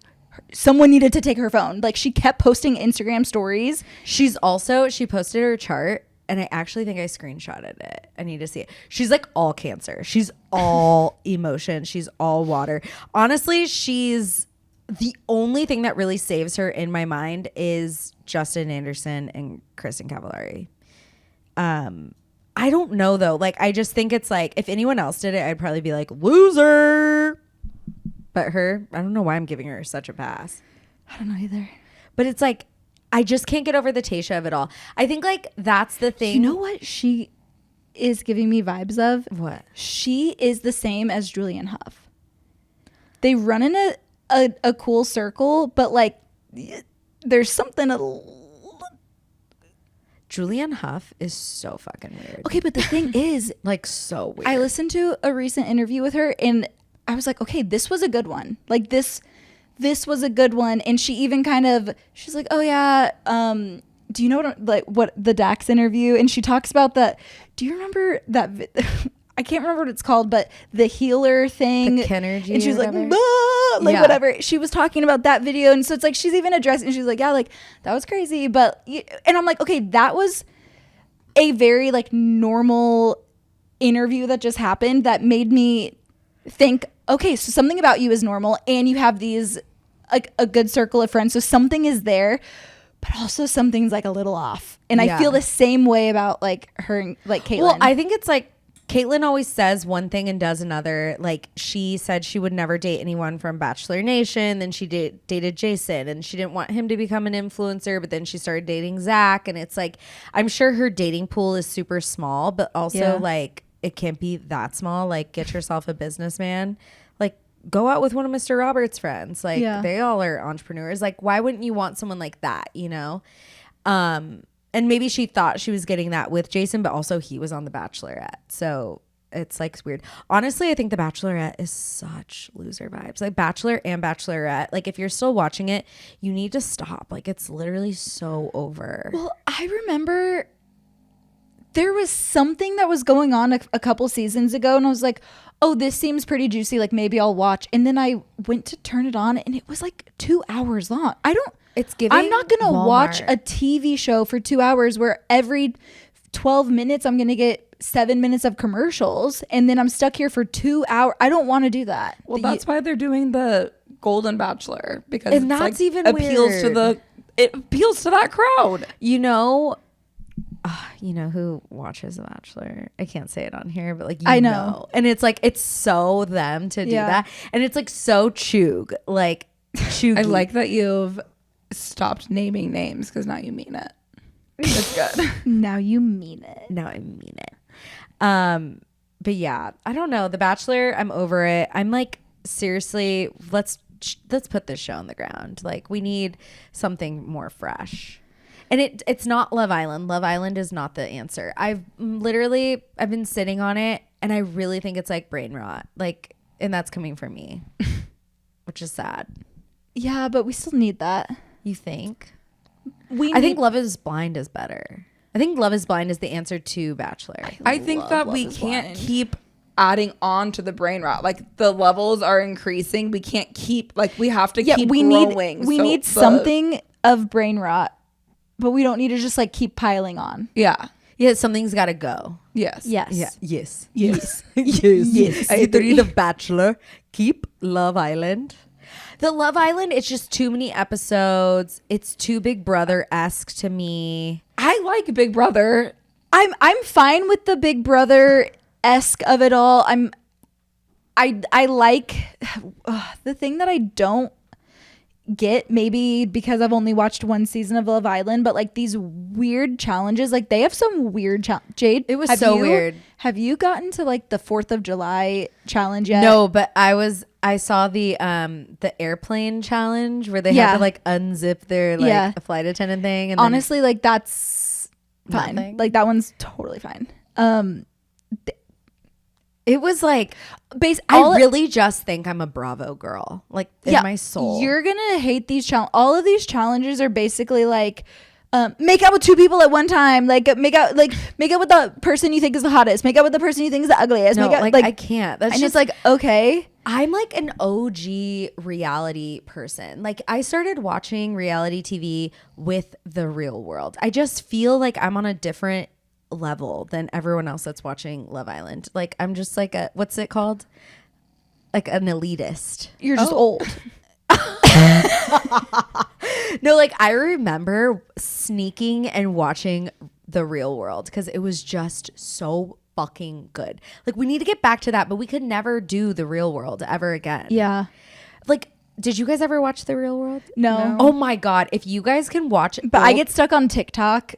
someone needed to take her phone. Like she kept posting Instagram stories. She posted her chart, and I actually think I screenshotted it. I need to see it. She's like all Cancer. She's all emotion. She's all water. Honestly, she's the only thing that really saves her in my mind is Justin Anderson and Kristen Cavallari. I don't know though. Like I just think it's like if anyone else did it, I'd probably be like loser. But her, I don't know why I'm giving her such a pass. I don't know either. But it's like I just can't get over the Tayshia of it all. I think like that's the thing. You know what she is giving me vibes of? What? She is the same as Julianne Hough. They run in a cool circle, but like there's something Julianne Hough is so fucking weird. Okay, but the thing is, like so weird. I listened to a recent interview with her and I was like, okay, this was a good one. Like this was a good one. And she even she's like, oh yeah, do you know what the Dax interview? And she talks about that. Do you remember that? I can't remember what it's called, but the healer thing. The Kenergy. And she was like, Yeah. whatever. She was talking about that video. And so it's like, she's even addressing, and she's like, yeah, like that was crazy. But, and I'm like, okay, that was a very like normal interview that just happened that made me think, okay, so something about you is normal and you have these like a good circle of friends. So something is there, but also something's like a little off. And I feel the same way about like her, like Caitlyn. Well, I think it's like Kaitlyn always says one thing and does another. Like, she said she would never date anyone from Bachelor Nation. Then she dated Jason, and she didn't want him to become an influencer. But then she started dating Zach, and it's like, I'm sure her dating pool is super small, but also like it can't be that small. Like, get yourself a businessman. Like, go out with one of Mr. Roberts' friends. Like, they all are entrepreneurs. Like, why wouldn't you want someone like that? You know. And maybe she thought she was getting that with Jason, but also he was on The Bachelorette. So it's like weird. Honestly, I think The Bachelorette is such loser vibes. Like Bachelor and Bachelorette. Like if you're still watching it, you need to stop. Like it's literally so over. Well, I remember there was something that was going on a couple seasons ago, and I was like, oh, this seems pretty juicy. Like maybe I'll watch. And then I went to turn it on, and it was like 2 hours long. It's giving I'm not going to Walmart. watch a TV show for 2 hours where every 12 minutes I'm going to get 7 minutes of commercials and then I'm stuck here for 2 hours. I don't want to do that. Well, that's why they're doing the Golden Bachelor, because And it's that's like even appeals weird. it appeals to that crowd. You know who watches The Bachelor? I can't say it on here, but like I know. And it's like it's so them to do that, and it's like so chug, like chuggy. I like that you've stopped naming names because now you mean it. That's good. Now you mean it. Now I mean it. But yeah, I don't know. The Bachelor, I'm over it. I'm like, seriously, let's put this show on the ground. Like we need something more fresh. And it's not Love Island. Love Island is not the answer. I've been sitting on it, and I really think it's like brain rot. Like, and that's coming from me, which is sad. Yeah, but we still need that. You think? I think Love is Blind is better. I think Love is Blind is the answer to Bachelor. I think that we can't keep adding on to the brain rot. Like the levels are increasing. We can't keep we have to keep growing. We need something of brain rot, but we don't need to just like keep piling on. Yeah. Yeah, something's got to go. Yes. Yes. Yeah. Yes. Yes. Yes. I agree. The Bachelor. Keep Love Island. The Love Island, it's just too many episodes. It's too Big Brother-esque to me. I like Big Brother. I'm fine with the Big Brother-esque of it all. I like the thing that I don't get, maybe because I've only watched one season of Love Island, but like these weird challenges, like they have some weird Jade, it was so weird. Have you gotten to like the 4th of July challenge yet? No, but I saw the airplane challenge where they had to like unzip their flight attendant thing, and honestly like that's fine. Nothing. Like that one's totally fine. It was like, I really just think I'm a Bravo girl, like in my soul. You're gonna hate these all of these challenges are basically like make out with 2 people at one time, like make out with the person you think is the hottest, make out with the person you think is the ugliest. No, I can't. That's and just it's like, okay, I'm like an OG reality person. Like I started watching reality TV with The Real World. I just feel like I'm on a different level than everyone else that's watching Love Island. Like I'm just like what's it called? Like an elitist. You're just old. No, like I remember sneaking and watching The Real World because it was just so fucking good. Like we need to get back to that, but we could never do The Real World ever again. Yeah. Like, did you guys ever watch The Real World? No. Oh my God. If you guys can watch But I get stuck on TikTok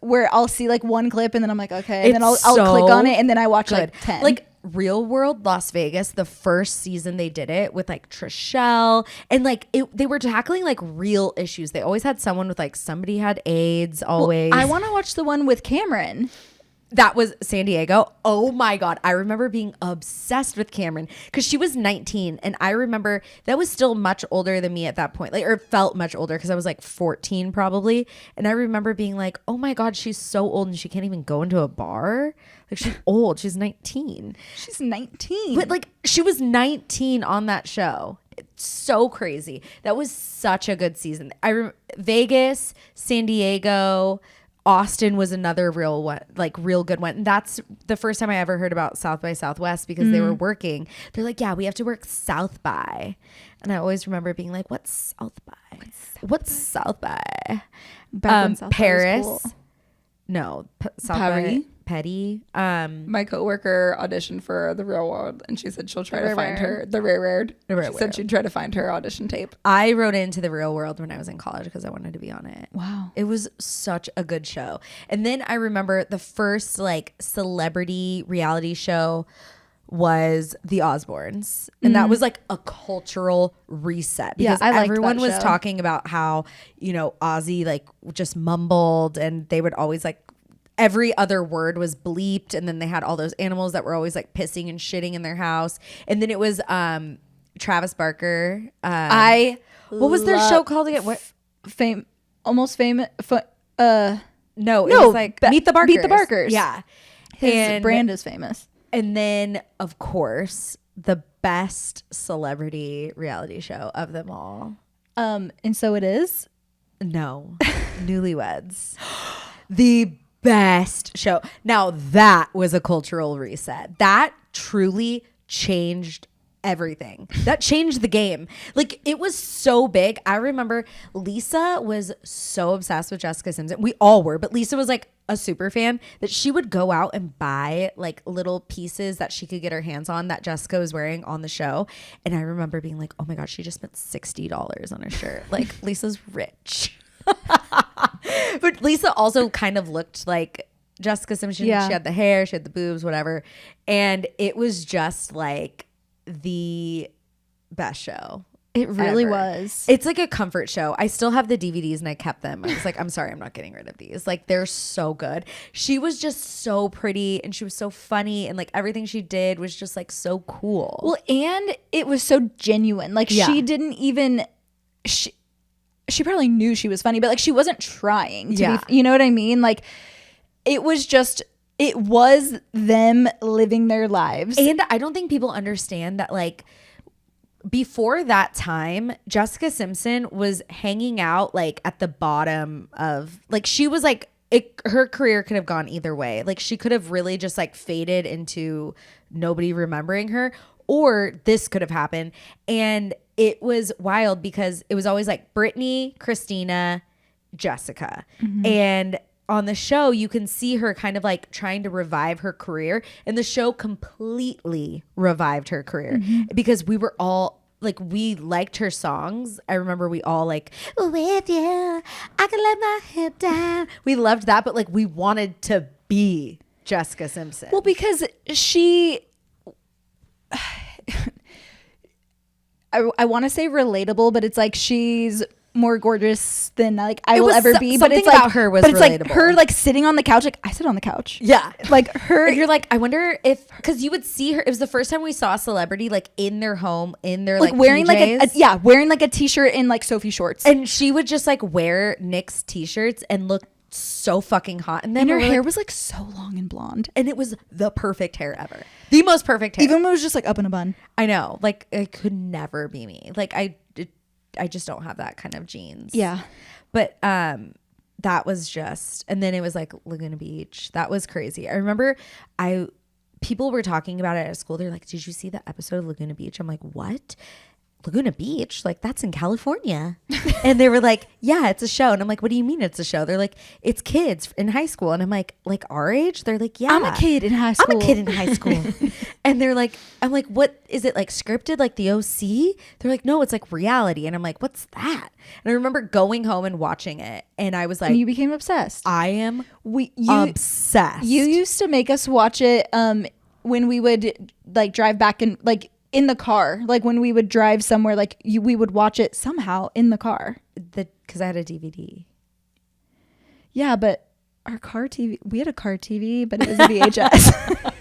where I'll see like one clip and then I'm like, okay. And then I'll click on it and then I watch like 10. Like Real World Las Vegas, the first season they did it with like Trishelle, and like they were tackling like real issues. They always had someone with like somebody had AIDS always. I want to watch the one with Cameron. That was San Diego. Oh my God. I remember being obsessed with Cameron because she was 19. And I remember that was still much older than me at that point. Like, or felt much older because I was like 14 probably. And I remember being like, oh my God, she's so old and she can't even go into a bar. Like she's old. She's 19. She's 19. But like she was 19 on that show. It's so crazy. That was such a good season. Vegas, San Diego, Austin was another real good one. And that's the first time I ever heard about South by Southwest because they were working. They're like, yeah, we have to work South by. And I always remember being like, what's South by? What's South by? Back when South by was Paris. cool. No, South Paris? by petty. My coworker auditioned for The Real World, and she said she'll try to find her the rare. She said she'd try to find her audition tape. I wrote into The Real World when I was in college because I wanted to be on it. Wow. It was such a good show. And then I remember the first like celebrity reality show was The Osbournes. And that was like a cultural reset because I liked everyone that was show. talking about how, you know, Ozzy like just mumbled and they would always like every other word was bleeped, and then they had all those animals that were always like pissing and shitting in their house. And then it was Travis Barker. What was their show called again? What? Almost famous. No, it was like Meet the Barkers. Meet the Barkers. Yeah. His brand is famous. And then, of course, the best celebrity reality show of them all. And so it is. No, Newlyweds. The best show. Now, that was a cultural reset. That truly changed everything. That changed the game. Like, it was so big. I remember Lisa was so obsessed with Jessica Simpson. We all were, but Lisa was like a super fan that she would go out and buy like little pieces that she could get her hands on that Jessica was wearing on the show. And I remember being like, oh my gosh, she just spent $60 on a shirt. Like, Lisa's rich. But Lisa also kind of looked like Jessica Simpson. Yeah. She had the hair, she had the boobs, whatever. And it was just like the best show. It really ever. was. It's like a comfort show. I still have the DVDs and I kept them. I was like, I'm sorry, I'm not getting rid of these. Like, they're so good. She was just so pretty and she was so funny, and like everything she did was just like so cool. Well, and it was so genuine. Like, she didn't even she probably knew she was funny, but like she wasn't trying to be, you know what I mean? Like, it was them living their lives. And I don't think people understand that, like, before that time, Jessica Simpson was hanging out like at the bottom of, like, she was like, her career could have gone either way. Like, she could have really just like faded into nobody remembering her, or this could have happened. And it was wild because it was always like Brittany, Christina, Jessica. And on the show, you can see her kind of like trying to revive her career, and the show completely revived her career because we were all like, we liked her songs. I remember we all like, with you, I can let my head down. We loved that, but like we wanted to be Jessica Simpson. Well, because she, I want to say relatable, but it's like she's more gorgeous than like I will ever be. But it's like about her was but it's relatable. like her like sitting on the couch. Like, I sit on the couch. Yeah. Like her. And you're like, I wonder if, because you would see her. It was the first time we saw a celebrity like in their home, in their like like wearing PJs. like wearing like a t-shirt and like Sophie shorts. And she would just like wear Nick's t-shirts and look so fucking hot. And then her we're hair like, was like so long and blonde. and it was the perfect hair ever. The most perfect hair. Even when it was just like up in a bun. I know. Like, it could never be me. Like, I just don't have that kind of genes. Yeah. But that was just, and then it was like Laguna Beach. That was crazy. I remember people were talking about it at school. They're like, did you see the episode of Laguna Beach? I'm like, what? Laguna Beach? Like, that's in California. And they were like, yeah, it's a show. And I'm like, what do you mean it's a show? They're like, it's kids in high school. And I'm like our age? They're like, yeah. I'm a kid in high school. I'm a kid in high school. And they're like, I'm like, what is it, like scripted like the OC? They're like, no, it's like reality. And I'm like, what's that? And I remember going home and watching it, and I was like, And you became obsessed. I am you obsessed. You used to make us watch it when we would like drive back and like in the car, like when we would drive somewhere, like we would watch it somehow in the car. Because I had a DVD. Yeah, but our car TV, we had a car TV, but it was a VHS.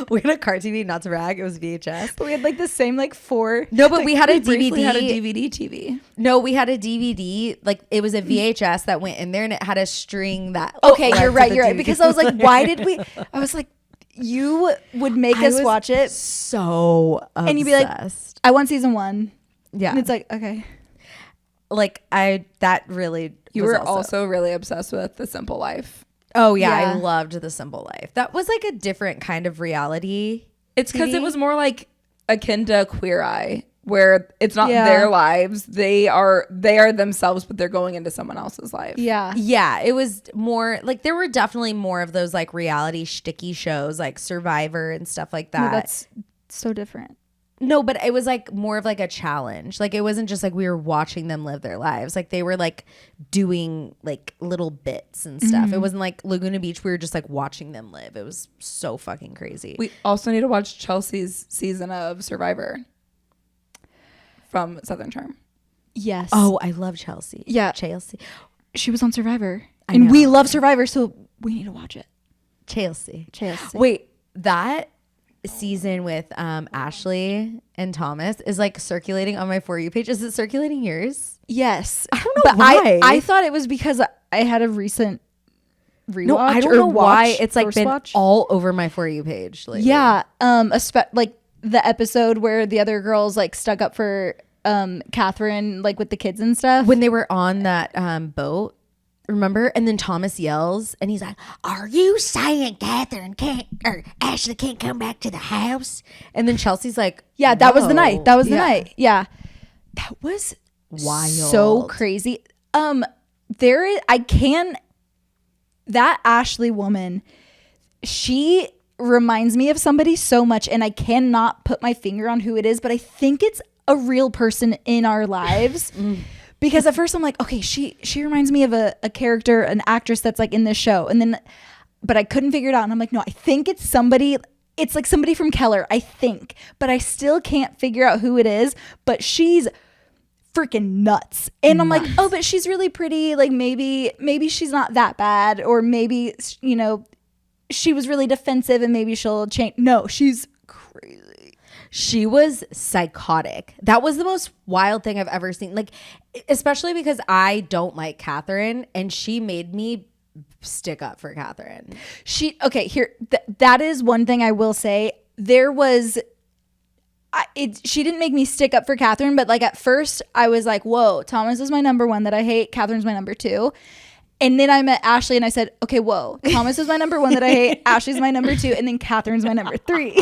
We had a car TV, not to brag, it was VHS. But we had like the same like four. No, but we had a Briefly DVD. had a DVD TV. No, we had a DVD. Like, it was a VHS that went in there, and it had a string that. Okay, led you're to right. the You're right. DVD. Because I was like, why did we? I was like, you would make I us was watch it, so obsessed. and you'd be like, I want season 1. yeah. And it's like, okay. Like, that really. You was were also really obsessed with The Simple Life. Oh yeah, Yeah. I loved The Simple Life. That was like a different kind of reality. It's because TV? it was more like akin to Queer Eye. where it's not Yeah. their lives. They are themselves, but they're going into someone else's life. Yeah. Yeah, it was more like there were definitely more of those like reality shticky shows like Survivor and stuff like No, that. that's so different. No, but it was like more of like a challenge. Like it wasn't just like we were watching them live their lives. Like they were like doing like little bits and stuff. It wasn't like Laguna Beach. We were just like watching them live. It was so fucking crazy. We also need to watch Chelsea's season of Survivor from Southern Charm. Yes. Oh, I love Chelsea. Yeah. Chelsea. She was on Survivor. I And know. we love Survivor, so we need to watch it. Chelsea. Chelsea. Wait, that season with Ashley and Thomas is like circulating on my For You page. Is it circulating yours? Yes. I don't know But why. I thought it was because I had a recent rewatch. No, I don't or know why watch, it's like first been watch. all over my For You page lately. Yeah. Like the episode where the other girls like stuck up for Catherine, like with the kids and stuff. When they were on that boat, remember? And then Thomas yells and he's like, "Are you saying Catherine can't or Ashley can't come back to the house?" And then Chelsea's like, Yeah, that was the "No." night. That was the Yeah. night. Yeah. That was Wild. so crazy. That Ashley woman, she reminds me of somebody so much, and I cannot put my finger on who it is, but I think it's a real person in our lives. Because at first I'm like, okay, she reminds me of a character, an actress that's like in this show. And then, but I couldn't figure it out. And I'm like, no, I think it's somebody. It's like somebody from Keller, I think. But I still can't figure out who it is. But she's freaking nuts. And I'm like, oh, but she's really pretty. Like maybe she's not that bad. Or maybe, you know, she was really defensive and maybe she'll change. No, she's crazy. She was psychotic. That was the most wild thing I've ever seen. Like, especially because I don't like Catherine, and she made me stick up for Catherine. She that is one thing I will say. There was she didn't make me stick up for Catherine, but like at first I was like, whoa, Thomas is my number one that I hate, Catherine's my number two. And then I met Ashley and I said, okay, whoa, Thomas is my number one that I hate, Ashley's my number two, and then Catherine's my number three.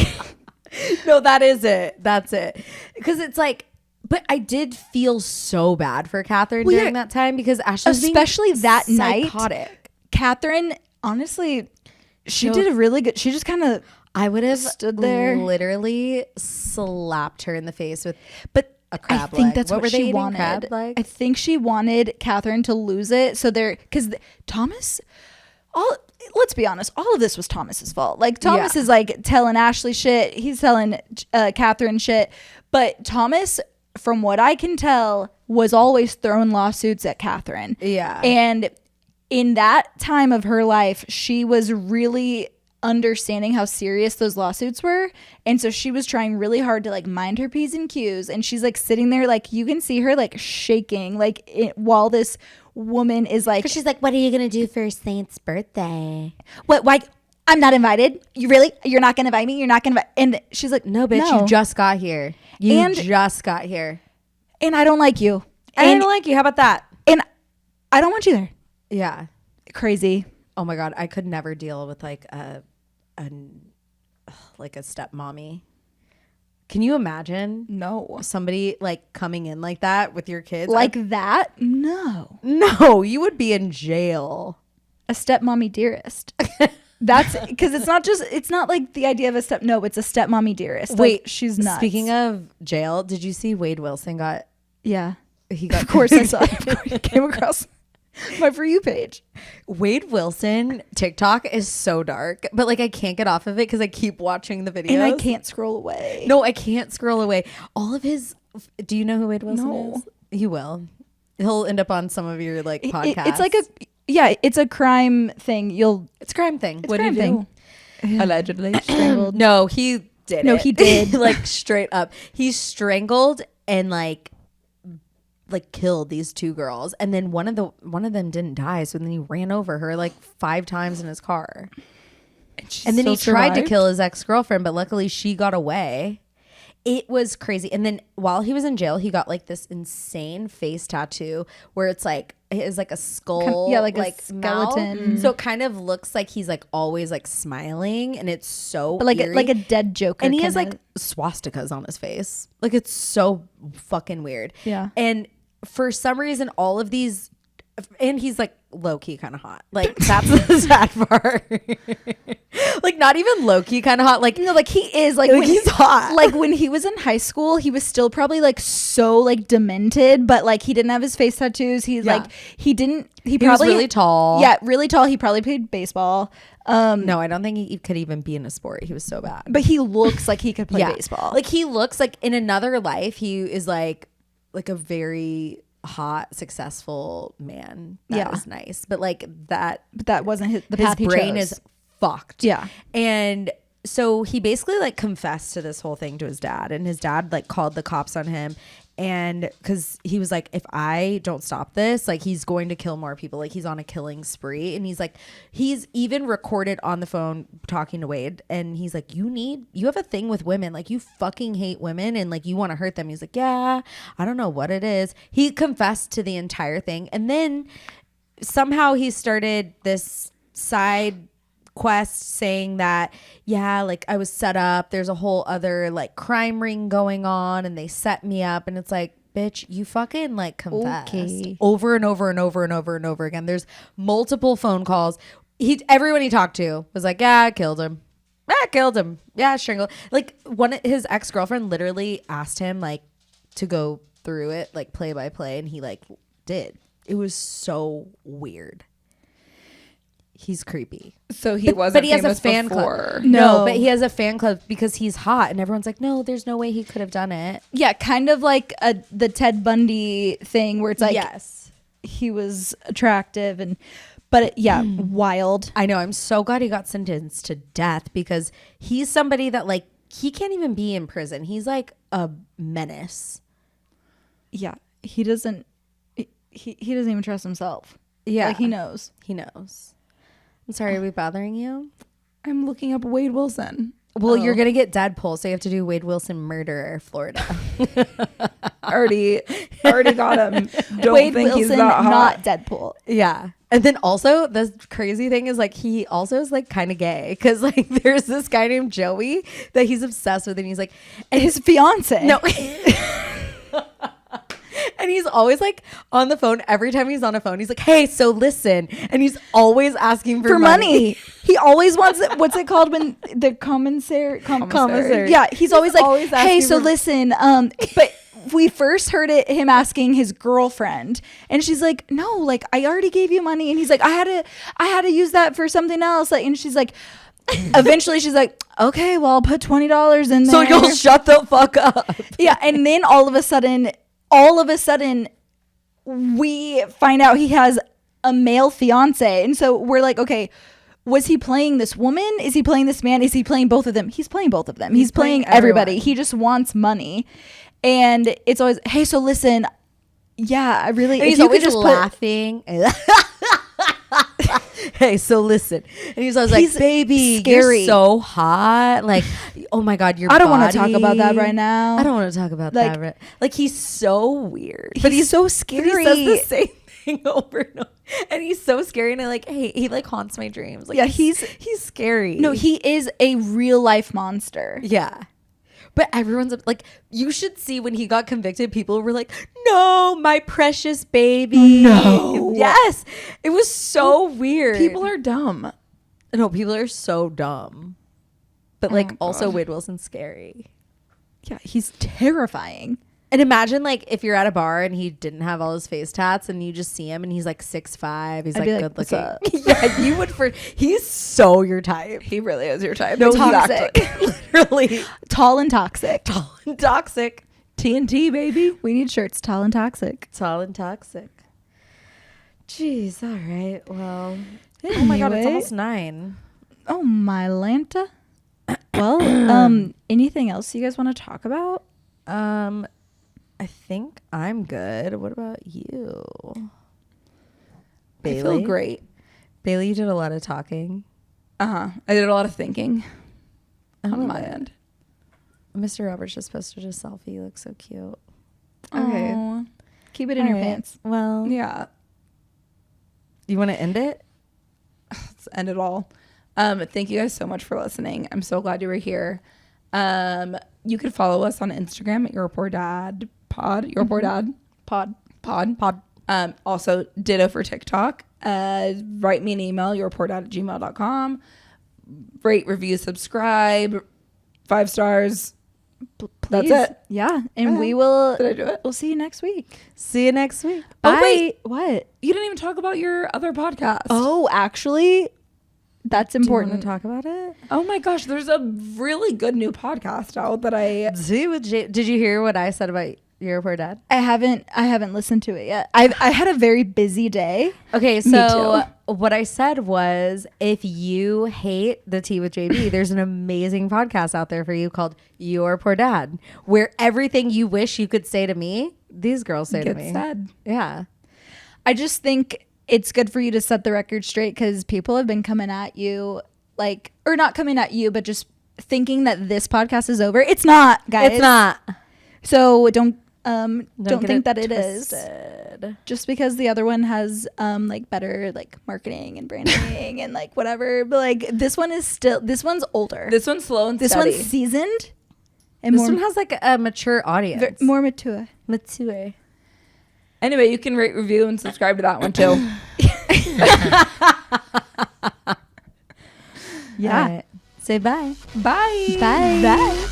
No, that is it. That's it. Because it's like, but I did feel so bad for Catherine Well, during yeah. that time because Ashley was being Especially that night. psychotic. Catherine, honestly, she So- did a really good, she just kind of, I would have stood there. literally slapped her in the face with but a crab I think leg. that's what were they she eating, wanted. crab leg? I think she wanted Catherine to lose it. So because Thomas, let's be honest, all of this was Thomas's fault. Like Thomas Yeah. is like telling Ashley shit. He's telling Catherine shit. But Thomas, from what I can tell, was always throwing lawsuits at Catherine. Yeah. And in that time of her life, she was really understanding how serious those lawsuits were, and so she was trying really hard to like mind her P's and Q's, and she's like sitting there like you can see her like shaking like while this woman is like, Because she's like, "What are you gonna do for Saint's birthday?" what, why I'm not invited, you're not gonna invite me, you're not gonna invite, and she's like, No, bitch, no. you just got here. You And- just got here. And I don't like you, I and don't like you. How about that? and I don't want you there. Yeah. Crazy. Oh my god, I could never deal with like a stepmommy. Can you imagine No. somebody like coming in like that with your kids? Like that? No. No, you would be in jail. A stepmommy dearest. That's because it's not like the idea of a it's a stepmommy dearest. Wait, Like, she's nuts. Speaking of jail, did you see Wade Wilson got? yeah, He got. of course I saw it. It came across my For You page. Wade Wilson TikTok is so dark, but like I can't get off of it because I keep watching the videos And I can't scroll away. No, I can't scroll away. All of his. Do you know who Wade Wilson No. is? He will. He'll end up on some of your like podcasts. It's like it's a crime thing. It's a crime thing. What crime thing. Allegedly. Strangled. No, he did. No, it. he did. Like straight up, he strangled and like killed these two girls, and then one of them didn't die, so then he ran over her like 5 times in his car, and then he tried to kill his ex-girlfriend, but luckily she got away. It was crazy. And then while he was in jail, he got like this insane face tattoo where it's like is like a skull, like a skeleton. So it kind of looks like he's like always like smiling, and it's so But like eerie. like a dead Joker. And he has kinda. like swastikas on his face. Like it's so fucking weird. Yeah. And for some reason, all of these, and he's like low key kind of hot. Like that's the sad part. Like not even low key kind of hot. Like No, like he is like when he's hot. Like when he was in high school, he was still probably like so like demented, but like he didn't have his face tattoos. He's Yeah. like he was probably really tall. Yeah, really tall. He probably played baseball. No, I don't think he could even be in a sport. He was so bad. But he looks like he could play Yeah. baseball. Like he looks like in another life, he is like a very hot, successful man. That Yeah. was nice. But like that, but that wasn't the his path he brain chose. is fucked. Yeah. And so he basically like confessed to this whole thing to his dad, and his dad like called the cops on him. And because he was like, if I don't stop this, like he's going to kill more people. Like he's on a killing spree. And he's like, he's even recorded on the phone talking to Wade. And he's like, you have a thing with women. Like you fucking hate women and like you want to hurt them. He's like, yeah, I don't know what it is. He confessed to the entire thing. And then somehow he started this side quest saying that, yeah, like I was set up, there's a whole other like crime ring going on and they set me up. And it's like, bitch, you fucking like confessed over and over and over and over and over again. There's multiple phone calls. Everyone he talked to was like, yeah, I killed him. Yeah, strangled. Like his ex-girlfriend literally asked him like to go through it like play by play, and he like did. It was so weird. He's creepy. So he wasn't. But he has a famous fan before. club. No. No, but he has a fan club because he's hot, and everyone's like, no, there's no way he could have done it. Yeah, kind of like the Ted Bundy thing where it's like Yes. he was attractive but wild. I know. I'm so glad he got sentenced to death because he's somebody that like he can't even be in prison. He's like a menace. Yeah, he doesn't even trust himself. Yeah. Like he knows. He knows. I'm sorry, are we bothering you? I'm looking up Wade Wilson. Well, you're going to get Deadpool, so you have to do Wade Wilson Murderer, Florida. Already got him. Don't Wade think Wilson, he's that hot. not Deadpool. Yeah. And then also the crazy thing is like he also is like kind of gay because like there's this guy named Joey that he's obsessed with, and he's like, and His fiance. no. And he's always like on the phone. Every time he's on a phone, he's like, hey, so listen. And he's always asking for money. He always wants it. What's it called when the commissary? Commissary. Yeah, he's always like, always hey, asking so for- listen. But we first heard him asking his girlfriend, and she's like, no, like I already gave you money, and he's like, I had to use that for something else. Like, and she's like, eventually she's like, okay, well, I'll put $20 in there. So you'll shut the fuck up. Yeah, and then all of a sudden we find out he has a male fiance, and so we're like, okay, was he playing this woman? Is he playing this man? Is he playing both of them? He's playing both of them. He's playing everybody. everyone. He just wants money, and it's always, hey, so listen, yeah, I really, And if he's you always could just laughing. Hey, so listen. And he's always like, He's baby, scary. you're so hot. Like, oh my God, your I don't want to body. talk about that right now. I don't want to talk about Like- that. Right. Like, he's so weird. He's so But scary. he says the same thing over and over. And he's so scary. And I like, hey, he like haunts my dreams. Like, Yeah, he's scary. No, he is a real life monster. Yeah. But everyone's like, you should see when he got convicted, people were like, no, my precious baby. No. Yes. It was so weird. People are dumb. No, people are so dumb. But like also Wade Wilson's scary. Yeah, he's terrifying. And imagine like if you're at a bar and he didn't have all his face tats and you just see him and he's like 6'5". He's I'd like be like, good "What's looking. Yeah, you would he's so your type. He really is your type. No, Exactly. Literally. Tall and toxic. Tall and toxic. TNT, baby. We need shirts, tall and toxic. Tall and toxic. Jeez, all right. Well, oh my God, it's Anyway. almost 9. Oh, my Lanta. Well, anything else you guys want to talk about? I think I'm good. What about you? I feel great. Bailey, you did a lot of talking. I did a lot of thinking on love my it. end. Mr. Roberts just posted a selfie. He looks so cute. Okay. Aww. Keep it in your pants. Well, Yeah. You want to end it? Let's end it all. Thank you guys so much for listening. I'm so glad you were here. You could follow us on Instagram at Your Poor Dad Pod. Your Poor Dad Pod. Also ditto for TikTok. Write me an email, yourpoordad@gmail.com. Rate, review, subscribe. 5 stars. Please. That's it. Yeah. And we will. Did I do it? We'll see you next week. See you next week. Bye. Oh, wait. What? You didn't even talk about your other podcast. Oh, actually, that's Do you important. want to talk about it? Oh my gosh, there's a really good new podcast out that I Did you hear what I said about Your Poor Dad? I haven't listened to it yet. I had a very busy day. Okay, Me so what I said was, if you hate the Tea with JB, there's an amazing podcast out there for you called Your Poor Dad, where everything you wish you could say to me, these girls say to get me. said. Yeah. I just think it's good for you to set the record straight because people have been coming at you, like, or not coming at you, but just thinking that this podcast is over. It's not, guys. It's not. So don't get think it that it is. twisted. Just because the other one has like better like marketing and branding and like whatever, but like this one's older. This one's slow and This steady. one's seasoned and This more one has like a mature audience. more mature. Mature. Anyway, you can rate, review, and subscribe to that one too. Yeah. All right. Say bye. Bye. Bye.